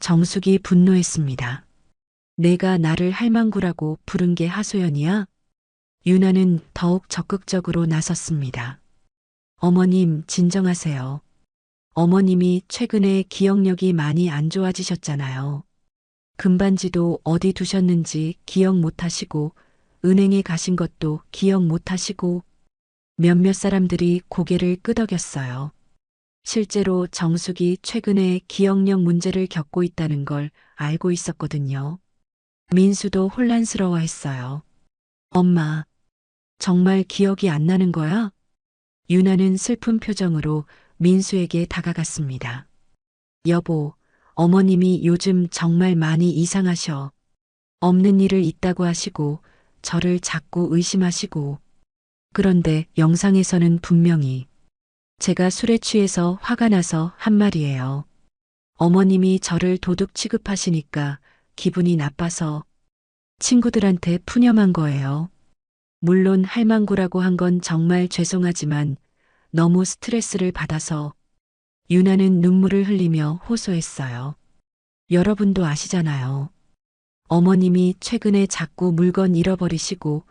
정숙이 분노했습니다. 내가 나를 할망구라고 부른 게 하소연이야? 유나는 더욱 적극적으로 나섰습니다. 어머님, 진정하세요. 어머님이 최근에 기억력이 많이 안 좋아지셨잖아요. 금반지도 어디 두셨는지 기억 못 하시고, 은행에 가신 것도 기억 못 하시고, 몇몇 사람들이 고개를 끄덕였어요. 실제로 정숙이 최근에 기억력 문제를 겪고 있다는 걸 알고 있었거든요. 민수도 혼란스러워했어요. 엄마, 정말 기억이 안 나는 거야? 유나는 슬픈 표정으로 민수에게 다가갔습니다. 여보, 어머님이 요즘 정말 많이 이상하셔. 없는 일을 있다고 하시고, 저를 자꾸 의심하시고. 그런데 영상에서는 분명히 제가 술에 취해서 화가 나서 한 말이에요. 어머님이 저를 도둑 취급하시니까 기분이 나빠서 친구들한테 푸념한 거예요. 물론 할망구라고 한 건 정말 죄송하지만 너무 스트레스를 받아서. 유나는 눈물을 흘리며 호소했어요. 여러분도 아시잖아요. 어머님이 최근에 자꾸 물건 잃어버리시고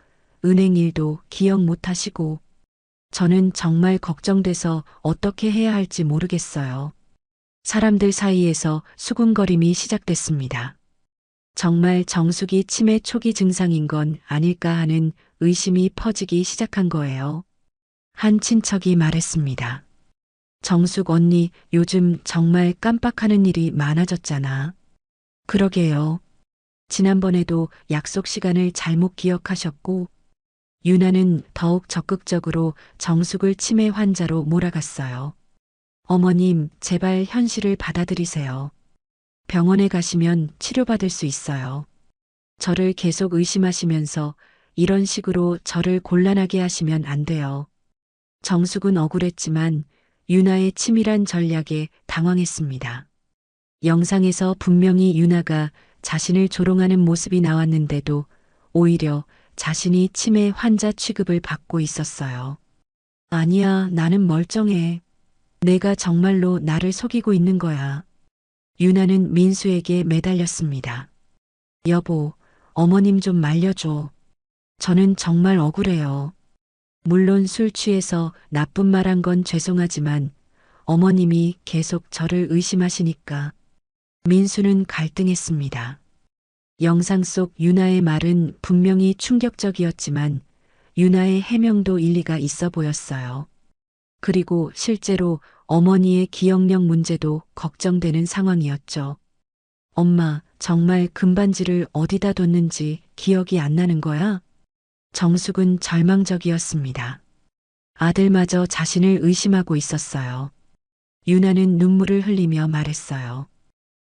은행 일도 기억 못 하시고 저는 정말 걱정돼서 어떻게 해야 할지 모르겠어요. 사람들 사이에서 수군거림이 시작됐습니다. 정말 정숙이 치매 초기 증상인 건 아닐까 하는 의심이 퍼지기 시작한 거예요. 한 친척이 말했습니다. 정숙 언니, 요즘 정말 깜빡하는 일이 많아졌잖아. 그러게요. 지난번에도 약속 시간을 잘못 기억하셨고. 유나는 더욱 적극적으로 정숙을 치매 환자로 몰아갔어요. 어머님, 제발 현실을 받아들이세요. 병원에 가시면 치료받을 수 있어요. 저를 계속 의심하시면서 이런 식으로 저를 곤란하게 하시면 안 돼요. 정숙은 억울했지만 유나의 치밀한 전략에 당황했습니다. 영상에서 분명히 유나가 자신을 조롱하는 모습이 나왔는데도 오히려 자신이 치매 환자 취급을 받고 있었어요. 아니야, 나는 멀쩡해. 내가 정말로 나를 속이고 있는 거야. 유나는 민수에게 매달렸습니다. 여보, 어머님 좀 말려줘. 저는 정말 억울해요. 물론 술 취해서 나쁜 말 한 건 죄송하지만 어머님이 계속 저를 의심하시니까. 민수는 갈등했습니다. 영상 속 유나의 말은 분명히 충격적이었지만 유나의 해명도 일리가 있어 보였어요. 그리고 실제로 어머니의 기억력 문제도 걱정되는 상황이었죠. 엄마, 정말 금반지를 어디다 뒀는지 기억이 안 나는 거야? 정숙은 절망적이었습니다. 아들마저 자신을 의심하고 있었어요. 유나는 눈물을 흘리며 말했어요.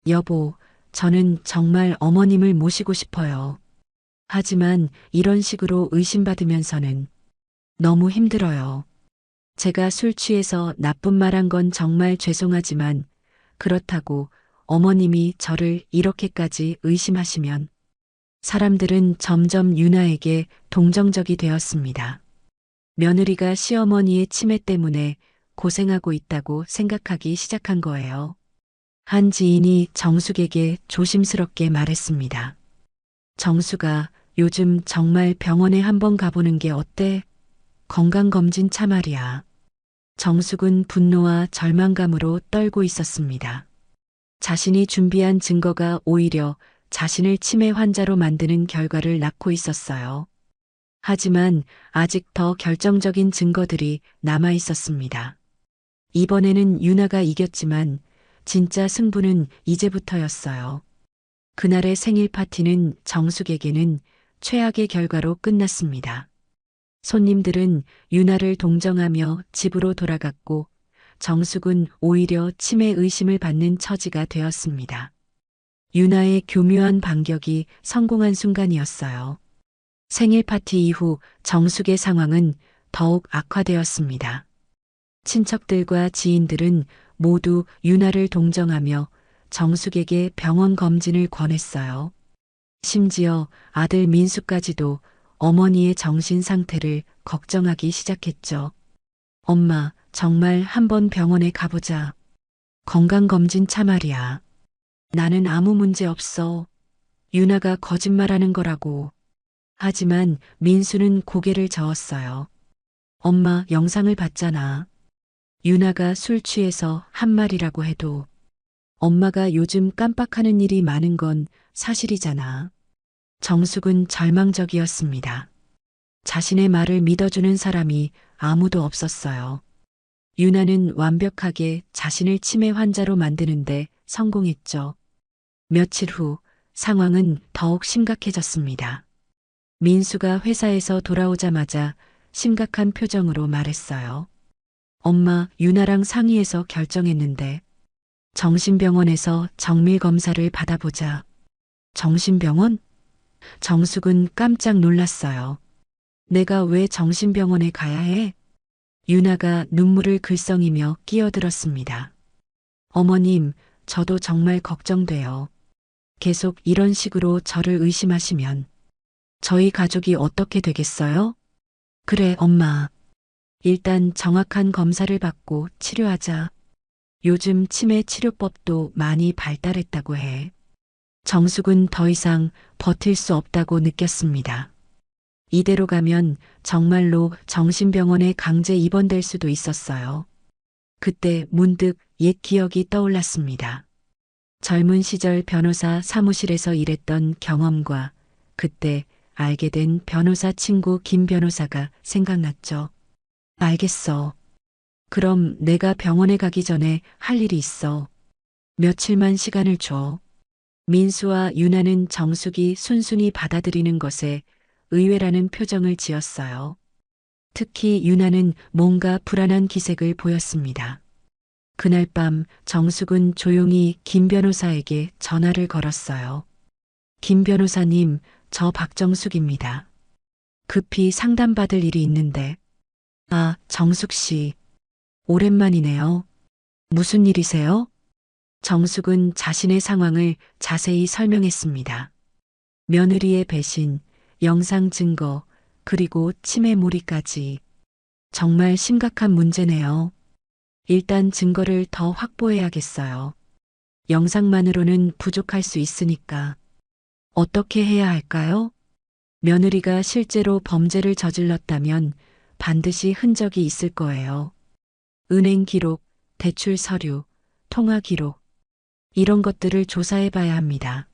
여보, 저는 정말 어머님을 모시고 싶어요. 하지만 이런 식으로 의심받으면서는 너무 힘들어요. 제가 술 취해서 나쁜 말 한 건 정말 죄송하지만 그렇다고 어머님이 저를 이렇게까지 의심하시면 사람들은 점점 유나에게 동정적이 되었습니다. 며느리가 시어머니의 치매 때문에 고생하고 있다고 생각하기 시작한 거예요. 한 지인이 정숙에게 조심스럽게 말했습니다. 정숙아, 요즘 정말 병원에 한번 가보는 게 어때? 건강검진 차 말이야. 정숙은 분노와 절망감으로 떨고 있었습니다. 자신이 준비한 증거가 오히려 자신을 치매 환자로 만드는 결과를 낳고 있었어요. 하지만 아직 더 결정적인 증거들이 남아 있었습니다. 이번에는 유나가 이겼지만 진짜 승부는 이제부터였어요. 그날의 생일 파티는 정숙에게는 최악의 결과로 끝났습니다. 손님들은 유나를 동정하며 집으로 돌아갔고 정숙은 오히려 치매 의심을 받는 처지가 되었습니다. 유나의 교묘한 반격이 성공한 순간이었어요. 생일 파티 이후 정숙의 상황은 더욱 악화되었습니다. 친척들과 지인들은 모두 유나를 동정하며 정숙에게 병원 검진을 권했어요. 심지어 아들 민수까지도 어머니의 정신 상태를 걱정하기 시작했죠. 엄마, 정말 한번 병원에 가보자. 건강검진 차 말이야. 나는 아무 문제 없어. 유나가 거짓말하는 거라고. 하지만 민수는 고개를 저었어요. 엄마, 영상을 봤잖아. 유나가 술 취해서 한 말이라고 해도 엄마가 요즘 깜빡하는 일이 많은 건 사실이잖아. 정숙은 절망적이었습니다. 자신의 말을 믿어주는 사람이 아무도 없었어요. 유나는 완벽하게 자신을 치매 환자로 만드는데 성공했죠. 며칠 후 상황은 더욱 심각해졌습니다. 민수가 회사에서 돌아오자마자 심각한 표정으로 말했어요. 엄마, 유나랑 상의해서 결정했는데 정신병원에서 정밀 검사를 받아보자. 정신병원? 정숙은 깜짝 놀랐어요. 내가 왜 정신병원에 가야 해? 유나가 눈물을 글썽이며 끼어들었습니다. 어머님, 저도 정말 걱정돼요. 계속 이런 식으로 저를 의심하시면 저희 가족이 어떻게 되겠어요? 그래, 엄마. 일단 정확한 검사를 받고 치료하자. 요즘 치매 치료법도 많이 발달했다고 해. 정숙은 더 이상 버틸 수 없다고 느꼈습니다. 이대로 가면 정말로 정신병원에 강제 입원될 수도 있었어요. 그때 문득 옛 기억이 떠올랐습니다. 젊은 시절 변호사 사무실에서 일했던 경험과 그때 알게 된 변호사 친구 김 변호사가 생각났죠. 알겠어. 그럼 내가 병원에 가기 전에 할 일이 있어. 며칠만 시간을 줘. 민수와 유나는 정숙이 순순히 받아들이는 것에 의외라는 표정을 지었어요. 특히 유나는 뭔가 불안한 기색을 보였습니다. 그날 밤 정숙은 조용히 김 변호사에게 전화를 걸었어요. 김 변호사님, 저 박정숙입니다. 급히 상담받을 일이 있는데. 아, 정숙 씨. 오랜만이네요. 무슨 일이세요? 정숙은 자신의 상황을 자세히 설명했습니다. 며느리의 배신, 영상 증거, 그리고 치매몰이까지. 정말 심각한 문제네요. 일단 증거를 더 확보해야겠어요. 영상만으로는 부족할 수 있으니까. 어떻게 해야 할까요? 며느리가 실제로 범죄를 저질렀다면 반드시 흔적이 있을 거예요. 은행 기록, 대출 서류, 통화 기록. 이런 것들을 조사해 봐야 합니다.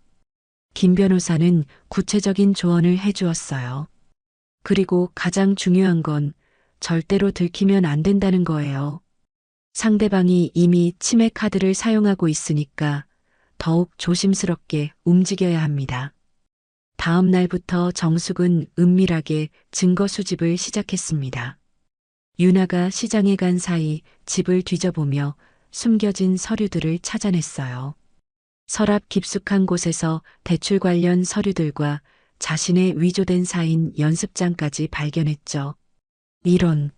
김 변호사는 구체적인 조언을 해 주었어요. 그리고 가장 중요한 건 절대로 들키면 안 된다는 거예요. 상대방이 이미 치매 카드를 사용하고 있으니까 더욱 조심스럽게 움직여야 합니다. 다음 날부터 정숙은 은밀하게 증거 수집을 시작했습니다. 유나가 시장에 간 사이 집을 뒤져보며 숨겨진 서류들을 찾아냈어요. 서랍 깊숙한 곳에서 대출 관련 서류들과 자신의 위조된 사인 연습장까지 발견했죠. 이런,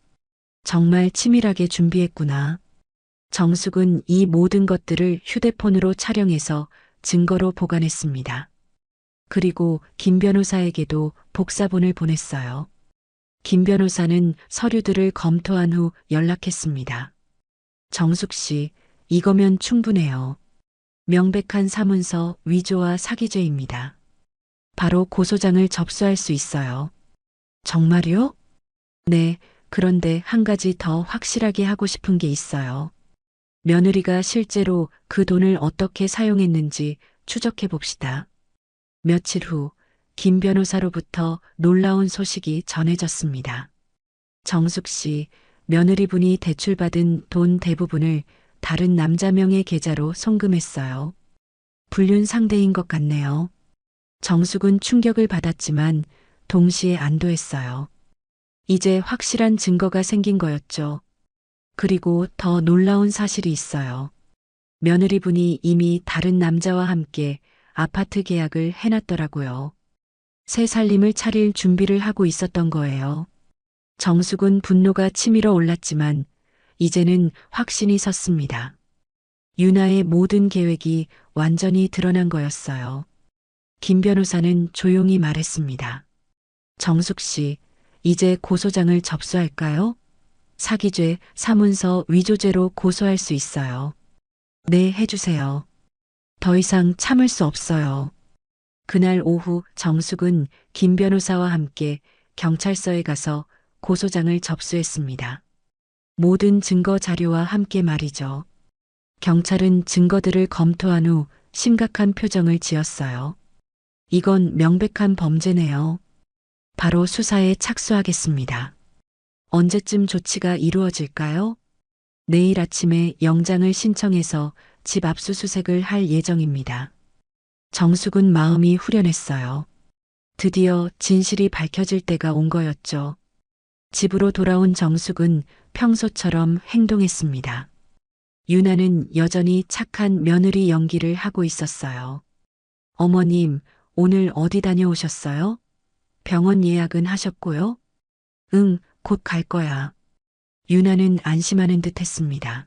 정말 치밀하게 준비했구나. 정숙은 이 모든 것들을 휴대폰으로 촬영해서 증거로 보관했습니다. 그리고 김 변호사에게도 복사본을 보냈어요. 김 변호사는 서류들을 검토한 후 연락했습니다. 정숙 씨, 이거면 충분해요. 명백한 사문서 위조와 사기죄입니다. 바로 고소장을 접수할 수 있어요. 정말요? 네, 그런데 한 가지 더 확실하게 하고 싶은 게 있어요. 며느리가 실제로 그 돈을 어떻게 사용했는지 추적해 봅시다. 며칠 후, 김 변호사로부터 놀라운 소식이 전해졌습니다. 정숙 씨, 며느리분이 대출받은 돈 대부분을 다른 남자 명의 계좌로 송금했어요. 불륜 상대인 것 같네요. 정숙은 충격을 받았지만 동시에 안도했어요. 이제 확실한 증거가 생긴 거였죠. 그리고 더 놀라운 사실이 있어요. 며느리분이 이미 다른 남자와 함께 아파트 계약을 해놨더라고요. 새 살림을 차릴 준비를 하고 있었던 거예요. 정숙은 분노가 치밀어 올랐지만 이제는 확신이 섰습니다. 유나의 모든 계획이 완전히 드러난 거였어요. 김 변호사는 조용히 말했습니다. 정숙 씨, 이제 고소장을 접수할까요? 사기죄, 사문서 위조죄로 고소할 수 있어요. 네, 해주세요. 더 이상 참을 수 없어요. 그날 오후 정숙은 김 변호사와 함께 경찰서에 가서 고소장을 접수했습니다. 모든 증거 자료와 함께 말이죠. 경찰은 증거들을 검토한 후 심각한 표정을 지었어요. 이건 명백한 범죄네요. 바로 수사에 착수하겠습니다. 언제쯤 조치가 이루어질까요? 내일 아침에 영장을 신청해서 집 압수수색을 할 예정입니다. 정숙은 마음이 후련했어요. 드디어 진실이 밝혀질 때가 온 거였죠. 집으로 돌아온 정숙은 평소처럼 행동했습니다. 유나는 여전히 착한 며느리 연기를 하고 있었어요. 어머님, 오늘 어디 다녀오셨어요? 병원 예약은 하셨고요? 응, 곧 갈 거야. 유나는 안심하는 듯 했습니다.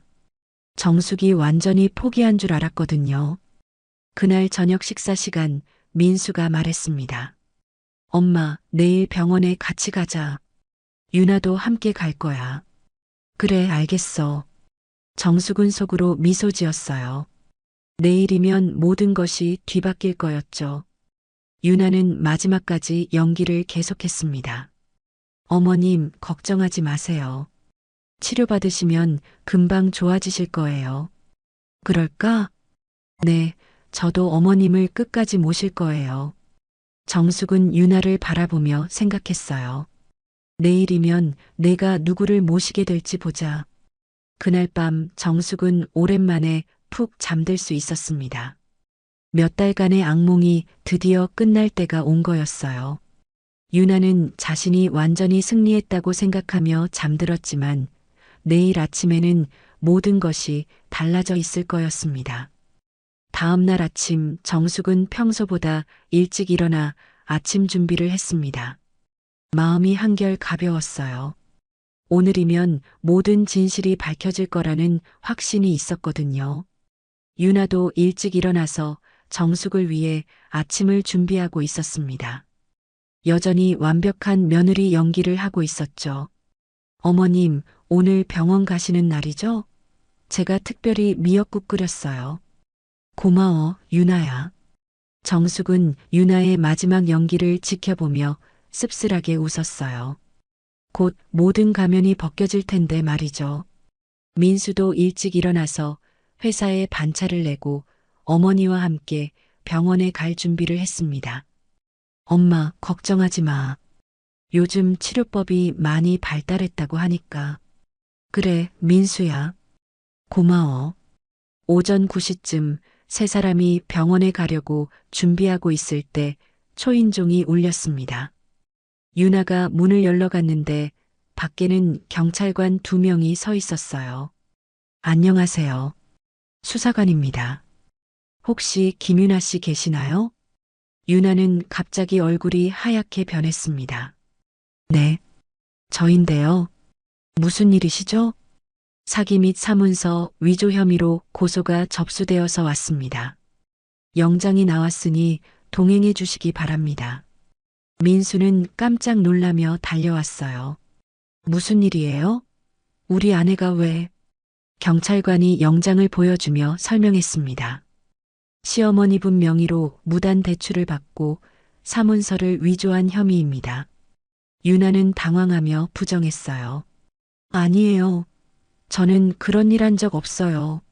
정숙이 완전히 포기한 줄 알았거든요. 그날 저녁 식사 시간 민수가 말했습니다. 엄마, 내일 병원에 같이 가자. 유나도 함께 갈 거야. 그래, 알겠어. 정숙은 속으로 미소 지었어요. 내일이면 모든 것이 뒤바뀔 거였죠. 유나는 마지막까지 연기를 계속했습니다. 어머님, 걱정하지 마세요. 치료받으시면 금방 좋아지실 거예요. 그럴까? 네, 저도 어머님을 끝까지 모실 거예요. 정숙은 유나를 바라보며 생각했어요. 내일이면 내가 누구를 모시게 될지 보자. 그날 밤 정숙은 오랜만에 푹 잠들 수 있었습니다. 몇 달간의 악몽이 드디어 끝날 때가 온 거였어요. 유나는 자신이 완전히 승리했다고 생각하며 잠들었지만 내일 아침에는 모든 것이 달라져 있을 거였습니다. 다음 날 아침 정숙은 평소보다 일찍 일어나 아침 준비를 했습니다. 마음이 한결 가벼웠어요. 오늘이면 모든 진실이 밝혀질 거라는 확신이 있었거든요. 유나도 일찍 일어나서 정숙을 위해 아침을 준비하고 있었습니다. 여전히 완벽한 며느리 연기를 하고 있었죠. 어머님, 오늘 병원 가시는 날이죠? 제가 특별히 미역국 끓였어요. 고마워, 유나야. 정숙은 유나의 마지막 연기를 지켜보며 씁쓸하게 웃었어요. 곧 모든 가면이 벗겨질 텐데 말이죠. 민수도 일찍 일어나서 회사에 반차를 내고 어머니와 함께 병원에 갈 준비를 했습니다. 엄마, 걱정하지 마. 요즘 치료법이 많이 발달했다고 하니까. 그래, 민수야. 고마워. 오전 9시쯤 세 사람이 병원에 가려고 준비하고 있을 때 초인종이 울렸습니다. 유나가 문을 열러 갔는데 밖에는 경찰관 2명이 서 있었어요. 안녕하세요. 수사관입니다. 혹시 김유나 씨 계시나요? 유나는 갑자기 얼굴이 하얗게 변했습니다. 네, 저인데요. 무슨 일이시죠? 사기 및 사문서 위조 혐의로 고소가 접수되어서 왔습니다. 영장이 나왔으니 동행해 주시기 바랍니다. 민수는 깜짝 놀라며 달려왔어요. 무슨 일이에요? 우리 아내가 왜? 경찰관이 영장을 보여주며 설명했습니다. 시어머니 분 명의로 무단 대출을 받고 사문서를 위조한 혐의입니다. 유나는 당황하며 부정했어요. 아니에요. 저는 그런 일 한 적 없어요.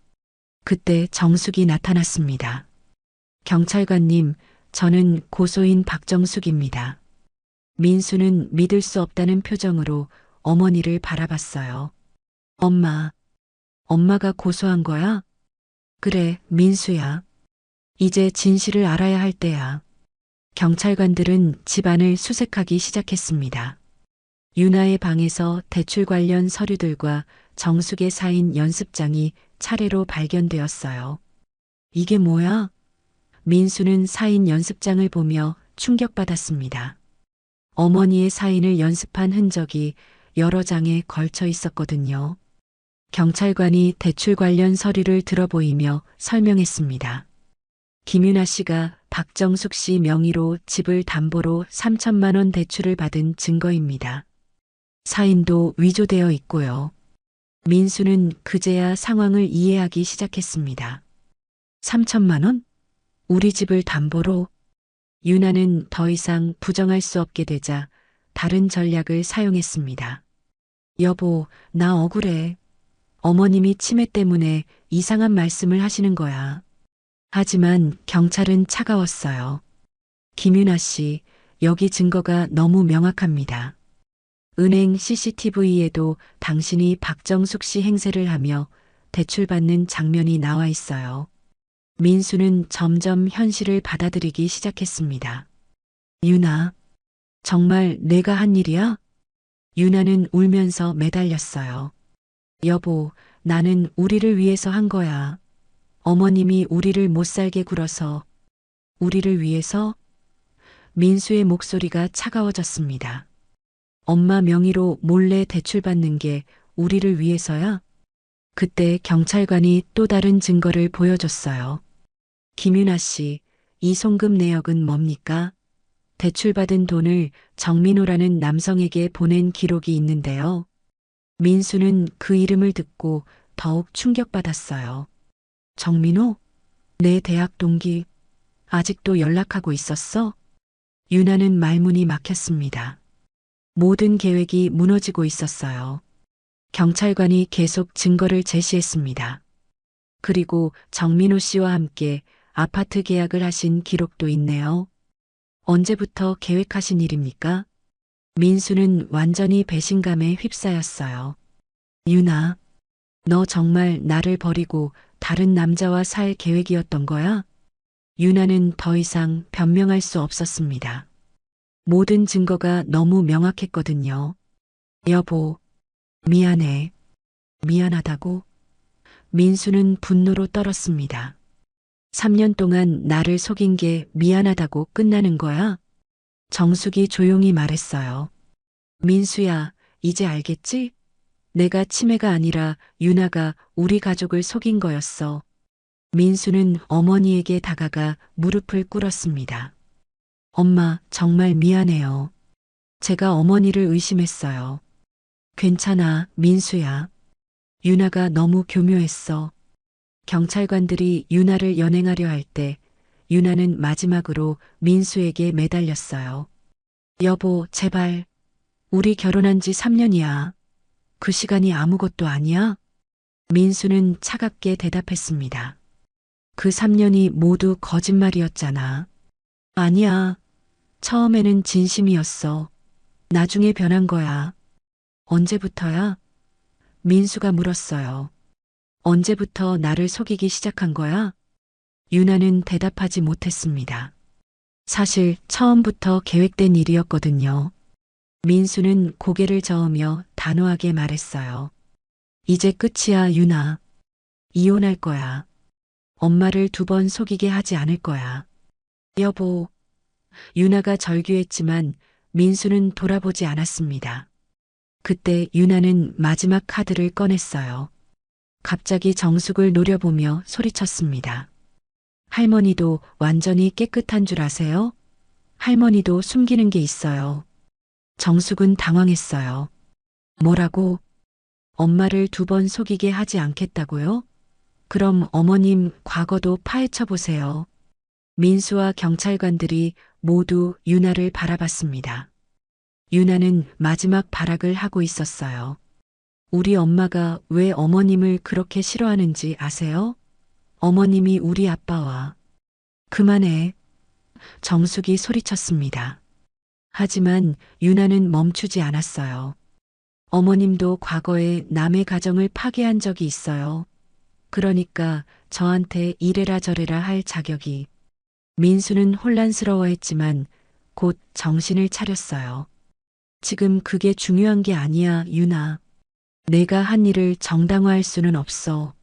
그때 정숙이 나타났습니다. 경찰관님, 저는 고소인 박정숙입니다. 민수는 믿을 수 없다는 표정으로 어머니를 바라봤어요. 엄마가 고소한 거야? 그래, 민수야. 이제 진실을 알아야 할 때야. 경찰관들은 집안을 수색하기 시작했습니다. 유나의 방에서 대출 관련 서류들과 정숙의 사인 연습장이 차례로 발견되었어요. 이게 뭐야? 민수는 사인 연습장을 보며 충격받았습니다. 어머니의 사인을 연습한 흔적이 여러 장에 걸쳐 있었거든요. 경찰관이 대출 관련 서류를 들어보이며 설명했습니다. 김유나 씨가 박정숙 씨 명의로 집을 담보로 3천만 원 대출을 받은 증거입니다. 사인도 위조되어 있고요. 민수는 그제야 상황을 이해하기 시작했습니다. 3천만 원? 우리 집을 담보로? 유나는 더 이상 부정할 수 없게 되자 다른 전략을 사용했습니다. 여보, 나 억울해. 어머님이 치매 때문에 이상한 말씀을 하시는 거야. 하지만 경찰은 차가웠어요. 김유나 씨, 여기 증거가 너무 명확합니다. 은행 CCTV에도 당신이 박정숙 씨 행세를 하며 대출받는 장면이 나와 있어요. 민수는 점점 현실을 받아들이기 시작했습니다. 유나, 정말 내가 한 일이야? 유나는 울면서 매달렸어요. 여보, 나는 우리를 위해서 한 거야. 어머님이 우리를 못 살게 굴어서. 우리를 위해서? 민수의 목소리가 차가워졌습니다. 엄마 명의로 몰래 대출받는 게 우리를 위해서야? 그때 경찰관이 또 다른 증거를 보여줬어요. 김유나 씨, 이 송금 내역은 뭡니까? 대출받은 돈을 정민호라는 남성에게 보낸 기록이 있는데요. 민수는 그 이름을 듣고 더욱 충격받았어요. 정민호? 내 대학 동기. 아직도 연락하고 있었어? 유나는 말문이 막혔습니다. 모든 계획이 무너지고 있었어요. 경찰관이 계속 증거를 제시했습니다. 그리고 정민호 씨와 함께 아파트 계약을 하신 기록도 있네요. 언제부터 계획하신 일입니까? 민수는 완전히 배신감에 휩싸였어요. 유나, 너 정말 나를 버리고 다른 남자와 살 계획이었던 거야? 유나는 더 이상 변명할 수 없었습니다. 모든 증거가 너무 명확했거든요. 여보, 미안해. 미안하다고? 민수는 분노로 떨었습니다. 3년 동안 나를 속인 게 미안하다고 끝나는 거야? 정숙이 조용히 말했어요. 민수야, 이제 알겠지? 내가 치매가 아니라 유나가 우리 가족을 속인 거였어. 민수는 어머니에게 다가가 무릎을 꿇었습니다. 엄마, 정말 미안해요. 제가 어머니를 의심했어요. 괜찮아, 민수야. 유나가 너무 교묘했어. 경찰관들이 유나를 연행하려 할 때 유나는 마지막으로 민수에게 매달렸어요. 여보, 제발. 우리 결혼한 지 3년이야. 그 시간이 아무것도 아니야? 민수는 차갑게 대답했습니다. 그 3년이 모두 거짓말이었잖아. 아니야. 처음에는 진심이었어. 나중에 변한 거야. 언제부터야? 민수가 물었어요. 언제부터 나를 속이기 시작한 거야? 유나는 대답하지 못했습니다. 사실 처음부터 계획된 일이었거든요. 민수는 고개를 저으며 단호하게 말했어요. 이제 끝이야, 유나. 이혼할 거야. 엄마를 2번 속이게 하지 않을 거야. 여보. 유나가 절규했지만 민수는 돌아보지 않았습니다. 그때 유나는 마지막 카드를 꺼냈어요. 갑자기 정숙을 노려보며 소리쳤습니다. 할머니도 완전히 깨끗한 줄 아세요? 할머니도 숨기는 게 있어요. 정숙은 당황했어요. 뭐라고? 엄마를 2번 속이게 하지 않겠다고요? 그럼 어머님 과거도 파헤쳐 보세요. 민수와 경찰관들이 모두 유나를 바라봤습니다. 유나는 마지막 발악을 하고 있었어요. 우리 엄마가 왜 어머님을 그렇게 싫어하는지 아세요? 어머님이 우리 아빠와. 그만해. 정숙이 소리쳤습니다. 하지만 유나는 멈추지 않았어요. 어머님도 과거에 남의 가정을 파괴한 적이 있어요. 그러니까 저한테 이래라 저래라 할 자격이. 민수는 혼란스러워했지만 곧 정신을 차렸어요. 지금 그게 중요한 게 아니야, 유나. 내가 한 일을 정당화할 수는 없어.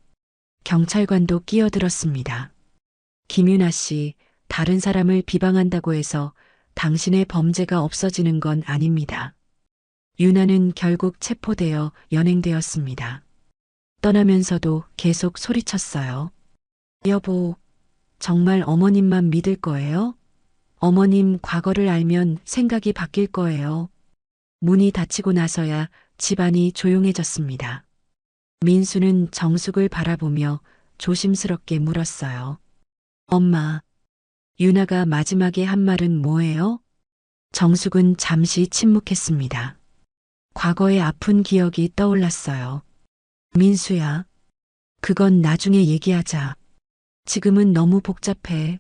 경찰관도 끼어들었습니다. 김유나 씨, 다른 사람을 비방한다고 해서 당신의 범죄가 없어지는 건 아닙니다. 유나는 결국 체포되어 연행되었습니다. 떠나면서도 계속 소리쳤어요. 여보, 정말 어머님만 믿을 거예요? 어머님 과거를 알면 생각이 바뀔 거예요. 문이 닫히고 나서야 집안이 조용해졌습니다. 민수는 정숙을 바라보며 조심스럽게 물었어요. 엄마, 유나가 마지막에 한 말은 뭐예요? 정숙은 잠시 침묵했습니다. 과거의 아픈 기억이 떠올랐어요. 민수야, 그건 나중에 얘기하자. 지금은 너무 복잡해.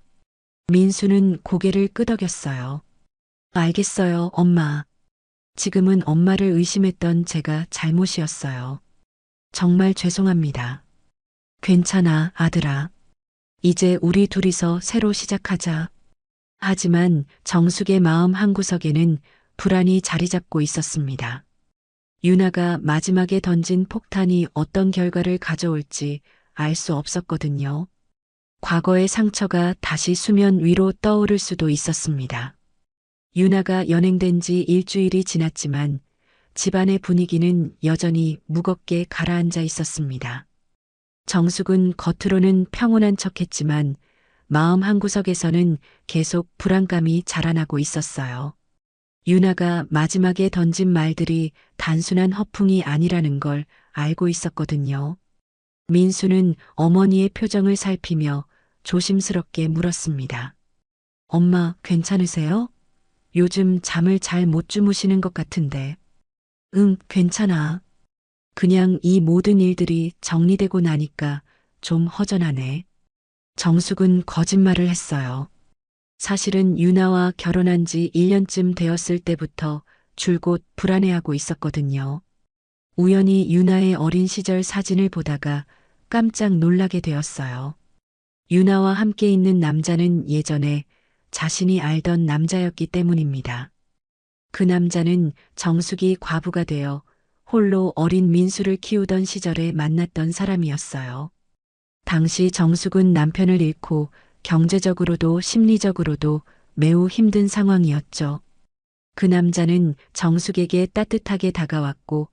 민수는 고개를 끄덕였어요. 알겠어요, 엄마. 지금은 엄마를 의심했던 제가 잘못이었어요. 정말 죄송합니다. 괜찮아, 아들아. 이제 우리 둘이서 새로 시작하자. 하지만 정숙의 마음 한구석에는 불안이 자리 잡고 있었습니다. 유나가 마지막에 던진 폭탄이 어떤 결과를 가져올지 알 수 없었거든요. 과거의 상처가 다시 수면 위로 떠오를 수도 있었습니다. 유나가 연행된 지 일주일이 지났지만 집안의 분위기는 여전히 무겁게 가라앉아 있었습니다. 정숙은 겉으로는 평온한 척했지만 마음 한구석에서는 계속 불안감이 자라나고 있었어요. 유나가 마지막에 던진 말들이 단순한 허풍이 아니라는 걸 알고 있었거든요. 민수는 어머니의 표정을 살피며 조심스럽게 물었습니다. 엄마, 괜찮으세요? 요즘 잠을 잘 못 주무시는 것 같은데. 응, 괜찮아. 그냥 이 모든 일들이 정리되고 나니까 좀 허전하네. 정숙은 거짓말을 했어요. 사실은 유나와 결혼한 지 1년쯤 되었을 때부터 줄곧 불안해하고 있었거든요. 우연히 유나의 어린 시절 사진을 보다가 깜짝 놀라게 되었어요. 유나와 함께 있는 남자는 예전에 자신이 알던 남자였기 때문입니다. 그 남자는 정숙이 과부가 되어 홀로 어린 민수를 키우던 시절에 만났던 사람이었어요. 당시 정숙은 남편을 잃고 경제적으로도 심리적으로도 매우 힘든 상황이었죠. 그 남자는 정숙에게 따뜻하게 다가왔고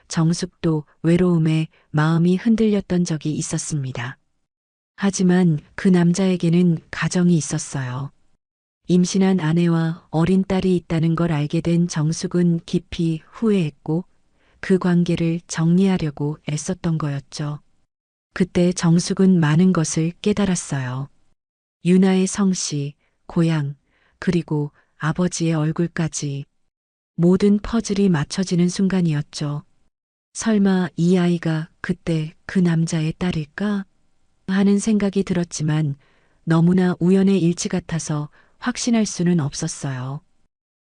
정숙도 외로움에 마음이 흔들렸던 적이 있었습니다. 하지만 그 남자에게는 가정이 있었어요. 임신한 아내와 어린 딸이 있다는 걸 알게 된 정숙은 깊이 후회했고 그 관계를 정리하려고 애썼던 거였죠. 그때 정숙은 많은 것을 깨달았어요. 유나의 성씨, 고향, 그리고 아버지의 얼굴까지 모든 퍼즐이 맞춰지는 순간이었죠. 설마 이 아이가 그때 그 남자의 딸일까? 하는 생각이 들었지만 너무나 우연의 일치 같아서 확신할 수는 없었어요.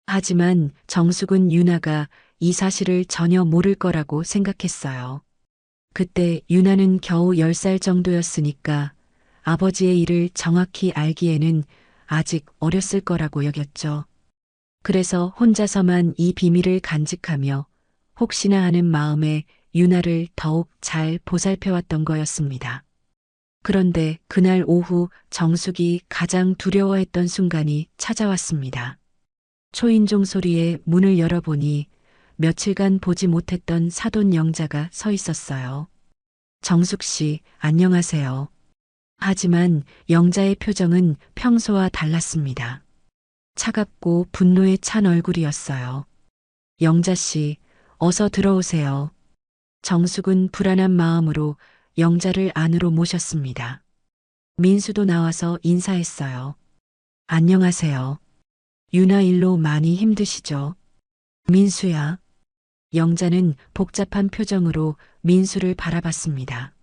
하지만 정숙은 유나가 이 사실을 전혀 모를 거라고 생각했어요. 그때 유나는 겨우 10살 정도였으니까 아버지의 일을 정확히 알기에는 아직 어렸을 거라고 여겼죠. 그래서 혼자서만 이 비밀을 간직하며 혹시나 하는 마음에 유나를 더욱 잘 보살펴왔던 거였습니다. 그런데 그날 오후 정숙이 가장 두려워했던 순간이 찾아왔습니다. 초인종 소리에 문을 열어보니 며칠간 보지 못했던 사돈 영자가 서 있었어요. 정숙 씨, 안녕하세요. 하지만 영자의 표정은 평소와 달랐습니다. 차갑고 분노에 찬 얼굴이었어요. 영자 씨, 어서 들어오세요. 정숙은 불안한 마음으로 영자를 안으로 모셨습니다. 민수도 나와서 인사했어요. 안녕하세요. 유나 일로 많이 힘드시죠? 민수야. 영자는 복잡한 표정으로 민수를 바라봤습니다.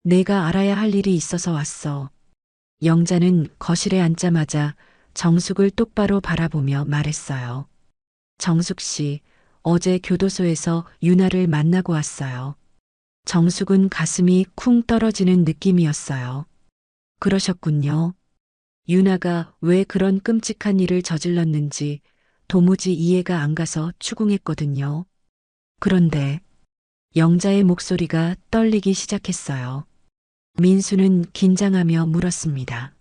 내가 알아야 할 일이 있어서 왔어. 영자는 거실에 앉자마자 정숙을 똑바로 바라보며 말했어요. 정숙 씨, 어제 교도소에서 유나를 만나고 왔어요. 정숙은 가슴이 쿵 떨어지는 느낌이었어요. 그러셨군요. 유나가 왜 그런 끔찍한 일을 저질렀는지 도무지 이해가 안 가서 추궁했거든요. 그런데 영자의 목소리가 떨리기 시작했어요. 민수는 긴장하며 물었습니다.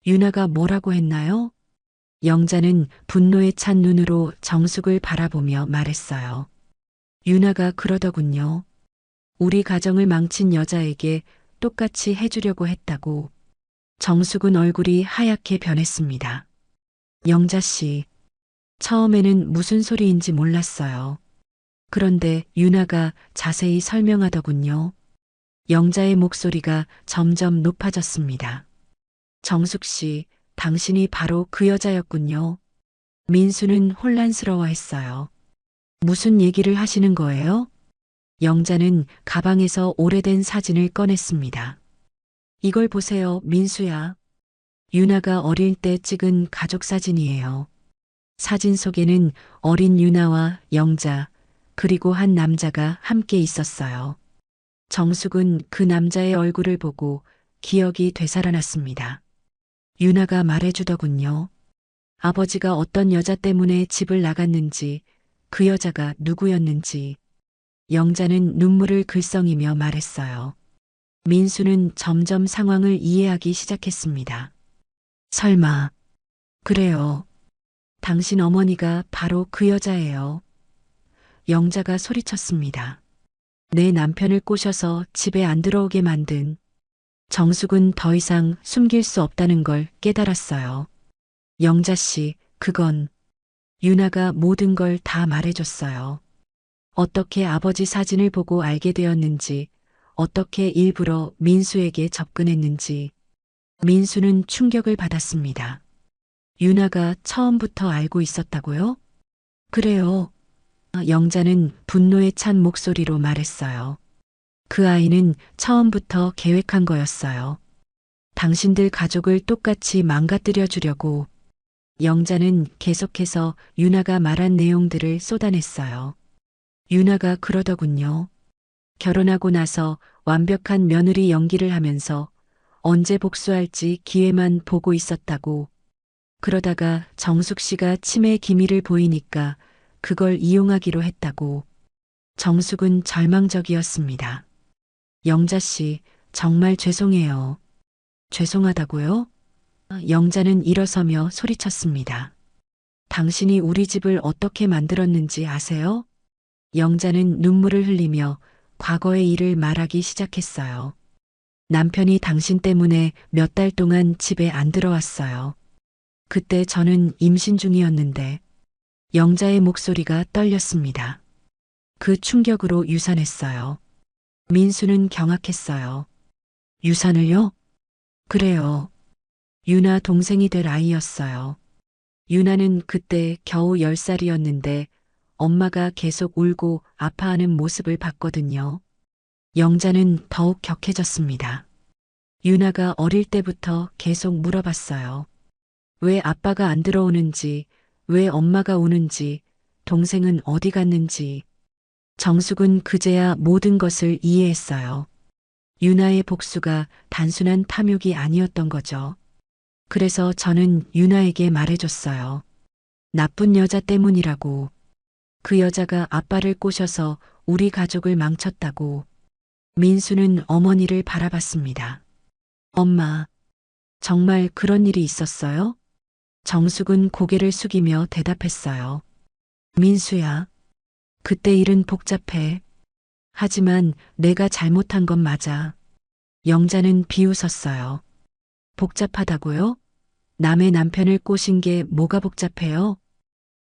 유나가 뭐라고 했나요? 영자는 분노에 찬 눈으로 정숙을 바라보며 말했어요. 유나가 그러더군요. 우리 가정을 망친 여자에게 똑같이 해주려고 했다고. 정숙은 얼굴이 하얗게 변했습니다. 영자 씨, 처음에는 무슨 소리인지 몰랐어요. 그런데 유나가 자세히 설명하더군요. 영자의 목소리가 점점 높아졌습니다. 정숙 씨, 당신이 바로 그 여자였군요. 민수는 혼란스러워했어요. 무슨 얘기를 하시는 거예요? 영자는 가방에서 오래된 사진을 꺼냈습니다. 이걸 보세요, 민수야. 유나가 어릴 때 찍은 가족 사진이에요. 사진 속에는 어린 유나와 영자, 그리고 한 남자가 함께 있었어요. 정숙은 그 남자의 얼굴을 보고 기억이 되살아났습니다. 유나가 말해주더군요. 아버지가 어떤 여자 때문에 집을 나갔는지, 그 여자가 누구였는지. 영자는 눈물을 글썽이며 말했어요. 민수는 점점 상황을 이해하기 시작했습니다. 설마, 그래요. 당신 어머니가 바로 그 여자예요. 영자가 소리쳤습니다. 내 남편을 꼬셔서 집에 안 들어오게 만든. 정숙은 더 이상 숨길 수 없다는 걸 깨달았어요. 영자 씨, 그건 유나가 모든 걸 다 말해줬어요. 어떻게 아버지 사진을 보고 알게 되었는지, 어떻게 일부러 민수에게 접근했는지. 민수는 충격을 받았습니다. 유나가 처음부터 알고 있었다고요? 그래요. 영자는 분노에 찬 목소리로 말했어요. 그 아이는 처음부터 계획한 거였어요. 당신들 가족을 똑같이 망가뜨려 주려고. 영자는 계속해서 유나가 말한 내용들을 쏟아냈어요. 유나가 그러더군요. 결혼하고 나서 완벽한 며느리 연기를 하면서 언제 복수할지 기회만 보고 있었다고. 그러다가 정숙 씨가 치매 기미를 보이니까 그걸 이용하기로 했다고. 정숙은 절망적이었습니다. 영자 씨, 정말 죄송해요. 죄송하다고요? 영자는 일어서며 소리쳤습니다. 당신이 우리 집을 어떻게 만들었는지 아세요? 영자는 눈물을 흘리며 과거의 일을 말하기 시작했어요. 남편이 당신 때문에 몇 달 동안 집에 안 들어왔어요. 그때 저는 임신 중이었는데 영자의 목소리가 떨렸습니다. 그 충격으로 유산했어요. 민수는 경악했어요. 유산을요? 그래요. 유나 동생이 될 아이였어요. 유나는 그때 겨우 10살이었는데 엄마가 계속 울고 아파하는 모습을 봤거든요. 영자는 더욱 격해졌습니다. 유나가 어릴 때부터 계속 물어봤어요. 왜 아빠가 안 들어오는지, 왜 엄마가 우는지, 동생은 어디 갔는지. 정숙은 그제야 모든 것을 이해했어요. 유나의 복수가 단순한 탐욕이 아니었던 거죠. 그래서 저는 유나에게 말해줬어요. 나쁜 여자 때문이라고. 그 여자가 아빠를 꼬셔서 우리 가족을 망쳤다고. 민수는 어머니를 바라봤습니다. 엄마, 정말 그런 일이 있었어요? 정숙은 고개를 숙이며 대답했어요. 민수야, 그때 일은 복잡해. 하지만 내가 잘못한 건 맞아. 영자는 비웃었어요. 복잡하다고요? 남의 남편을 꼬신 게 뭐가 복잡해요?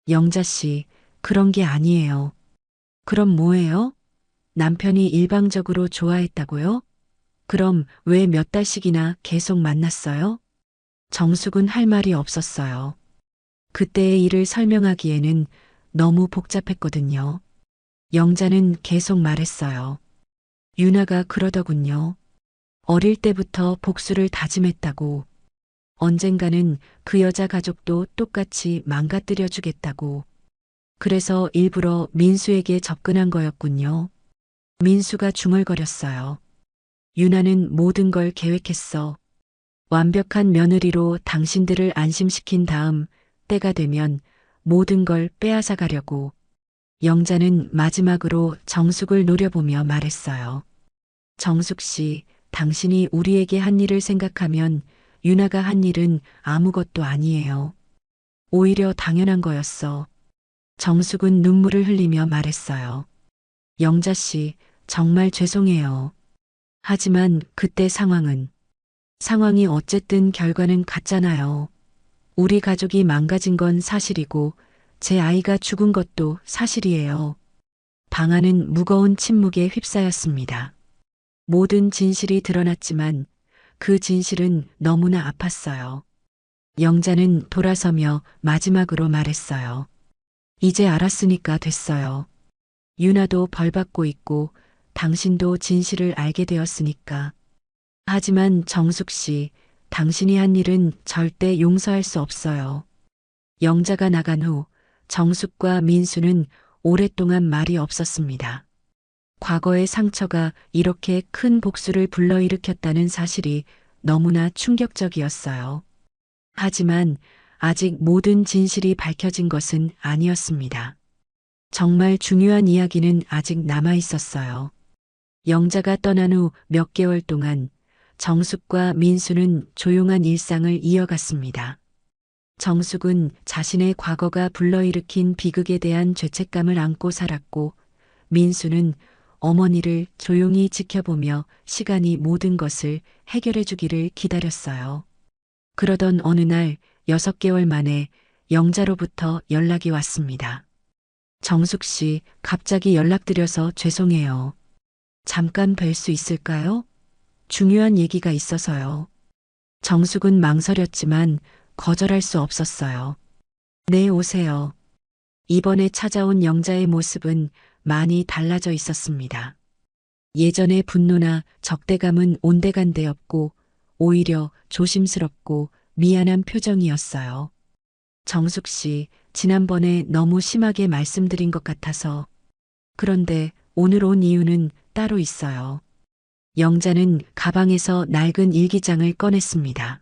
영자 씨, 그런 게 아니에요. 그럼 뭐예요? 남편이 일방적으로 좋아했다고요? 그럼 왜 몇 달씩이나 계속 만났어요? 정숙은 할 말이 없었어요. 그때의 일을 설명하기에는 너무 복잡했거든요. 영자는 계속 말했어요. 유나가 그러더군요. 어릴 때부터 복수를 다짐했다고. 언젠가는 그 여자 가족도 똑같이 망가뜨려 주겠다고. 그래서 일부러 민수에게 접근한 거였군요. 민수가 중얼거렸어요. 유나는 모든 걸 계획했어. 완벽한 며느리로 당신들을 안심시킨 다음 때가 되면 모든 걸 빼앗아 가려고. 영자는 마지막으로 정숙을 노려보며 말했어요. 정숙 씨, 당신이 우리에게 한 일을 생각하면 유나가 한 일은 아무것도 아니에요. 오히려 당연한 거였어. 정숙은 눈물을 흘리며 말했어요. 영자 씨, 정말 죄송해요. 하지만 그때 상황이 어쨌든 결과는 같잖아요. 우리 가족이 망가진 건 사실이고 제 아이가 죽은 것도 사실이에요. 방 안은 무거운 침묵에 휩싸였습니다. 모든 진실이 드러났지만 그 진실은 너무나 아팠어요. 영자는 돌아서며 마지막으로 말했어요. 이제 알았으니까 됐어요. 유나도 벌받고 있고 당신도 진실을 알게 되었으니까. 하지만 정숙 씨, 당신이 한 일은 절대 용서할 수 없어요. 영자가 나간 후 정숙과 민수는 오랫동안 말이 없었습니다. 과거의 상처가 이렇게 큰 복수를 불러일으켰다는 사실이 너무나 충격적이었어요. 하지만 아직 모든 진실이 밝혀진 것은 아니었습니다. 정말 중요한 이야기는 아직 남아 있었어요. 영자가 떠난 후 몇 개월 동안 정숙과 민수는 조용한 일상을 이어갔습니다. 정숙은 자신의 과거가 불러일으킨 비극에 대한 죄책감을 안고 살았고, 민수는 어머니를 조용히 지켜보며 시간이 모든 것을 해결해 주기를 기다렸어요. 그러던 어느 날 6개월 만에 영자로부터 연락이 왔습니다. 정숙 씨, 갑자기 연락드려서 죄송해요. 잠깐 뵐 수 있을까요? 중요한 얘기가 있어서요. 정숙은 망설였지만 거절할 수 없었어요. 네, 오세요. 이번에 찾아온 영자의 모습은 많이 달라져 있었습니다. 예전의 분노나 적대감은 온데간데 없고 오히려 조심스럽고 미안한 표정이었어요. 정숙 씨, 지난번에 너무 심하게 말씀드린 것 같아서. 그런데 오늘 온 이유는 따로 있어요. 영자는 가방에서 낡은 일기장을 꺼냈습니다.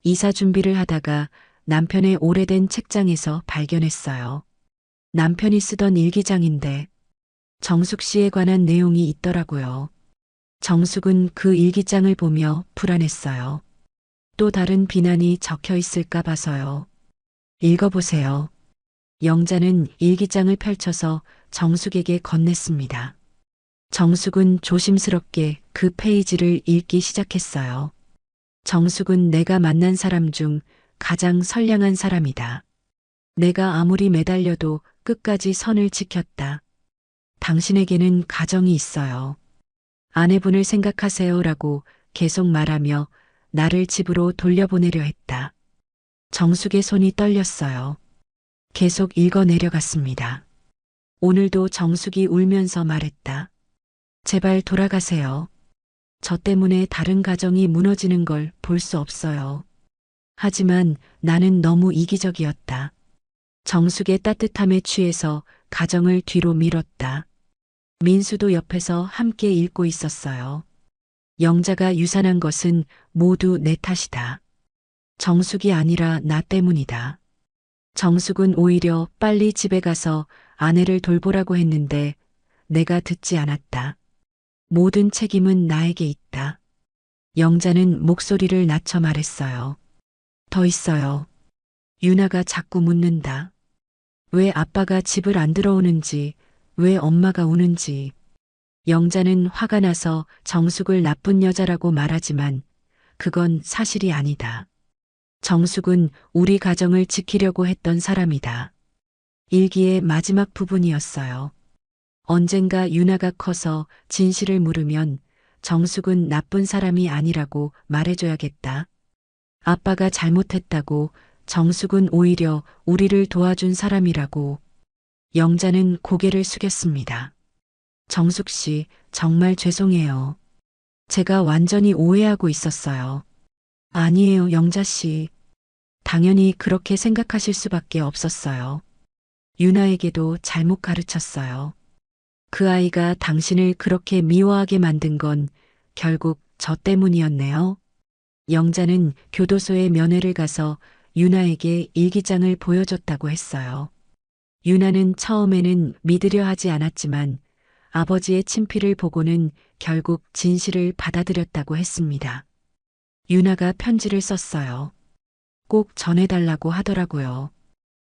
이사 준비를 하다가 남편의 오래된 책장에서 발견했어요. 남편이 쓰던 일기장인데 정숙 씨에 관한 내용이 있더라고요. 정숙은 그 일기장을 보며 불안했어요. 또 다른 비난이 적혀 있을까 봐서요. 읽어보세요. 영자는 일기장을 펼쳐서 정숙에게 건넸습니다. 정숙은 조심스럽게 그 페이지를 읽기 시작했어요. 정숙은 내가 만난 사람 중 가장 선량한 사람이다. 내가 아무리 매달려도 끝까지 선을 지켰다. 당신에게는 가정이 있어요. 아내분을 생각하세요라고 계속 말하며 나를 집으로 돌려보내려 했다. 정숙의 손이 떨렸어요. 계속 읽어 내려갔습니다. 오늘도 정숙이 울면서 말했다. 제발 돌아가세요. 저 때문에 다른 가정이 무너지는 걸 볼 수 없어요. 하지만 나는 너무 이기적이었다. 정숙의 따뜻함에 취해서 가정을 뒤로 밀었다. 민수도 옆에서 함께 읽고 있었어요. 영자가 유산한 것은 모두 내 탓이다. 정숙이 아니라 나 때문이다. 정숙은 오히려 빨리 집에 가서 아내를 돌보라고 했는데 내가 듣지 않았다. 모든 책임은 나에게 있다. 영자는 목소리를 낮춰 말했어요. 더 있어요. 유나가 자꾸 묻는다. 왜 아빠가 집을 안 들어오는지, 왜 엄마가 우는지. 영자는 화가 나서 정숙을 나쁜 여자라고 말하지만 그건 사실이 아니다. 정숙은 우리 가정을 지키려고 했던 사람이다. 일기의 마지막 부분이었어요. 언젠가 유나가 커서 진실을 물으면 정숙은 나쁜 사람이 아니라고 말해줘야겠다. 아빠가 잘못했다고, 정숙은 오히려 우리를 도와준 사람이라고. 영자는 고개를 숙였습니다. 정숙 씨, 정말 죄송해요. 제가 완전히 오해하고 있었어요. 아니에요, 영자 씨. 당연히 그렇게 생각하실 수밖에 없었어요. 유나에게도 잘못 가르쳤어요. 그 아이가 당신을 그렇게 미워하게 만든 건 결국 저 때문이었네요. 영자는 교도소에 면회를 가서 유나에게 일기장을 보여줬다고 했어요. 유나는 처음에는 믿으려 하지 않았지만 아버지의 친필을 보고는 결국 진실을 받아들였다고 했습니다. 유나가 편지를 썼어요. 꼭 전해달라고 하더라고요.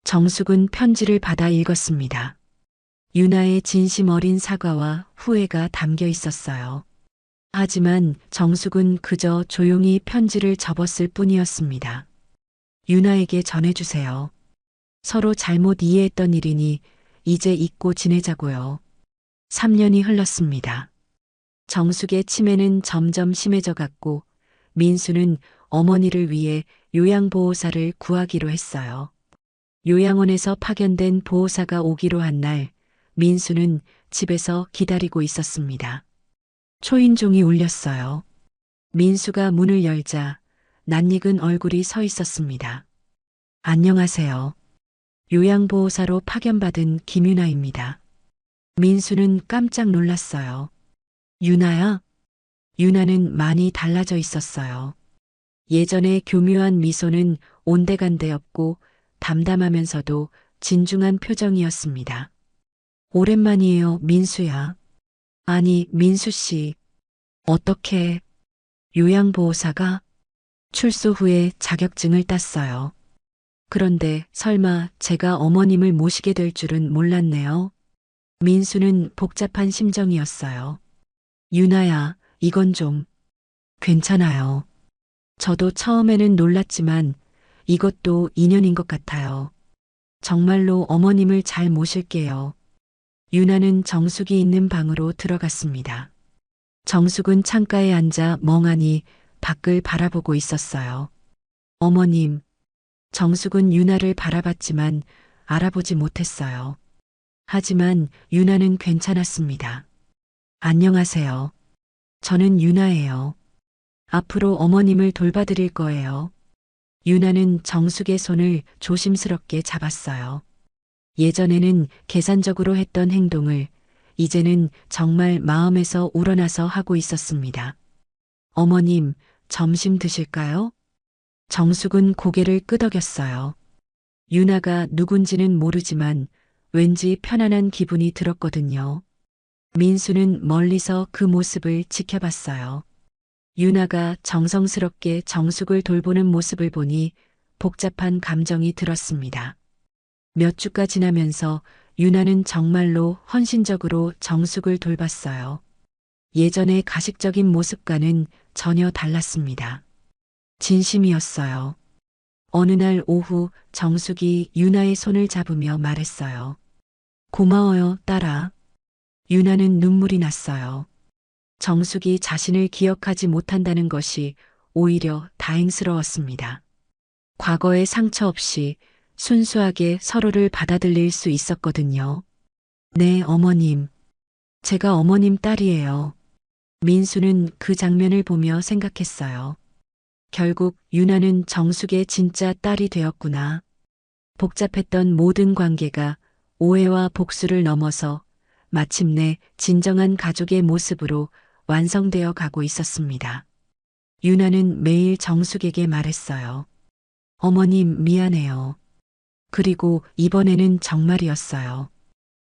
정숙은 편지를 받아 읽었습니다. 유나의 진심 어린 사과와 후회가 담겨 있었어요. 하지만 정숙은 그저 조용히 편지를 접었을 뿐이었습니다. 유나에게 전해주세요. 서로 잘못 이해했던 일이니 이제 잊고 지내자고요. 3년이 흘렀습니다. 정숙의 치매는 점점 심해져 갔고 민수는 어머니를 위해 요양보호사를 구하기로 했어요. 요양원에서 파견된 보호사가 오기로 한 날 민수는 집에서 기다리고 있었습니다. 초인종이 울렸어요. 민수가 문을 열자 낯익은 얼굴이 서 있었습니다. 안녕하세요. 요양보호사로 파견받은 김유나입니다. 민수는 깜짝 놀랐어요. 유나야? 유나는 많이 달라져 있었어요. 예전의 교묘한 미소는 온데간데 없고 담담하면서도 진중한 표정이었습니다. 오랜만이에요, 민수야. 아니, 민수 씨. 어떻게 요양보호사가 출소 후에 자격증을 땄어요. 그런데 설마 제가 어머님을 모시게 될 줄은 몰랐네요. 민수는 복잡한 심정이었어요. 유나야, 이건 좀 괜찮아요. 저도 처음에는 놀랐지만 이것도 인연인 것 같아요. 정말로 어머님을 잘 모실게요. 유나는 정숙이 있는 방으로 들어갔습니다. 정숙은 창가에 앉아 멍하니 밖을 바라보고 있었어요. 어머님. 정숙은 유나를 바라봤지만 알아보지 못했어요. 하지만 유나는 괜찮았습니다. 안녕하세요. 저는 유나예요. 앞으로 어머님을 돌봐드릴 거예요. 유나는 정숙의 손을 조심스럽게 잡았어요. 예전에는 계산적으로 했던 행동을 이제는 정말 마음에서 우러나서 하고 있었습니다. 어머님, 점심 드실까요? 정숙은 고개를 끄덕였어요. 유나가 누군지는 모르지만 왠지 편안한 기분이 들었거든요. 민수는 멀리서 그 모습을 지켜봤어요. 유나가 정성스럽게 정숙을 돌보는 모습을 보니 복잡한 감정이 들었습니다. 몇 주가 지나면서 유나는 정말로 헌신적으로 정숙을 돌봤어요. 예전의 가식적인 모습과는 전혀 달랐습니다. 진심이었어요. 어느 날 오후 정숙이 유나의 손을 잡으며 말했어요. 고마워요, 딸아. 유나는 눈물이 났어요. 정숙이 자신을 기억하지 못한다는 것이 오히려 다행스러웠습니다. 과거의 상처 없이 순수하게 서로를 받아들일 수 있었거든요. 네, 어머님. 제가 어머님 딸이에요. 민수는 그 장면을 보며 생각했어요. 결국 유나는 정숙의 진짜 딸이 되었구나. 복잡했던 모든 관계가 오해와 복수를 넘어서 마침내 진정한 가족의 모습으로 완성되어 가고 있었습니다. 유나는 매일 정숙에게 말했어요. 어머님 미안해요. 그리고 이번에는 정말이었어요.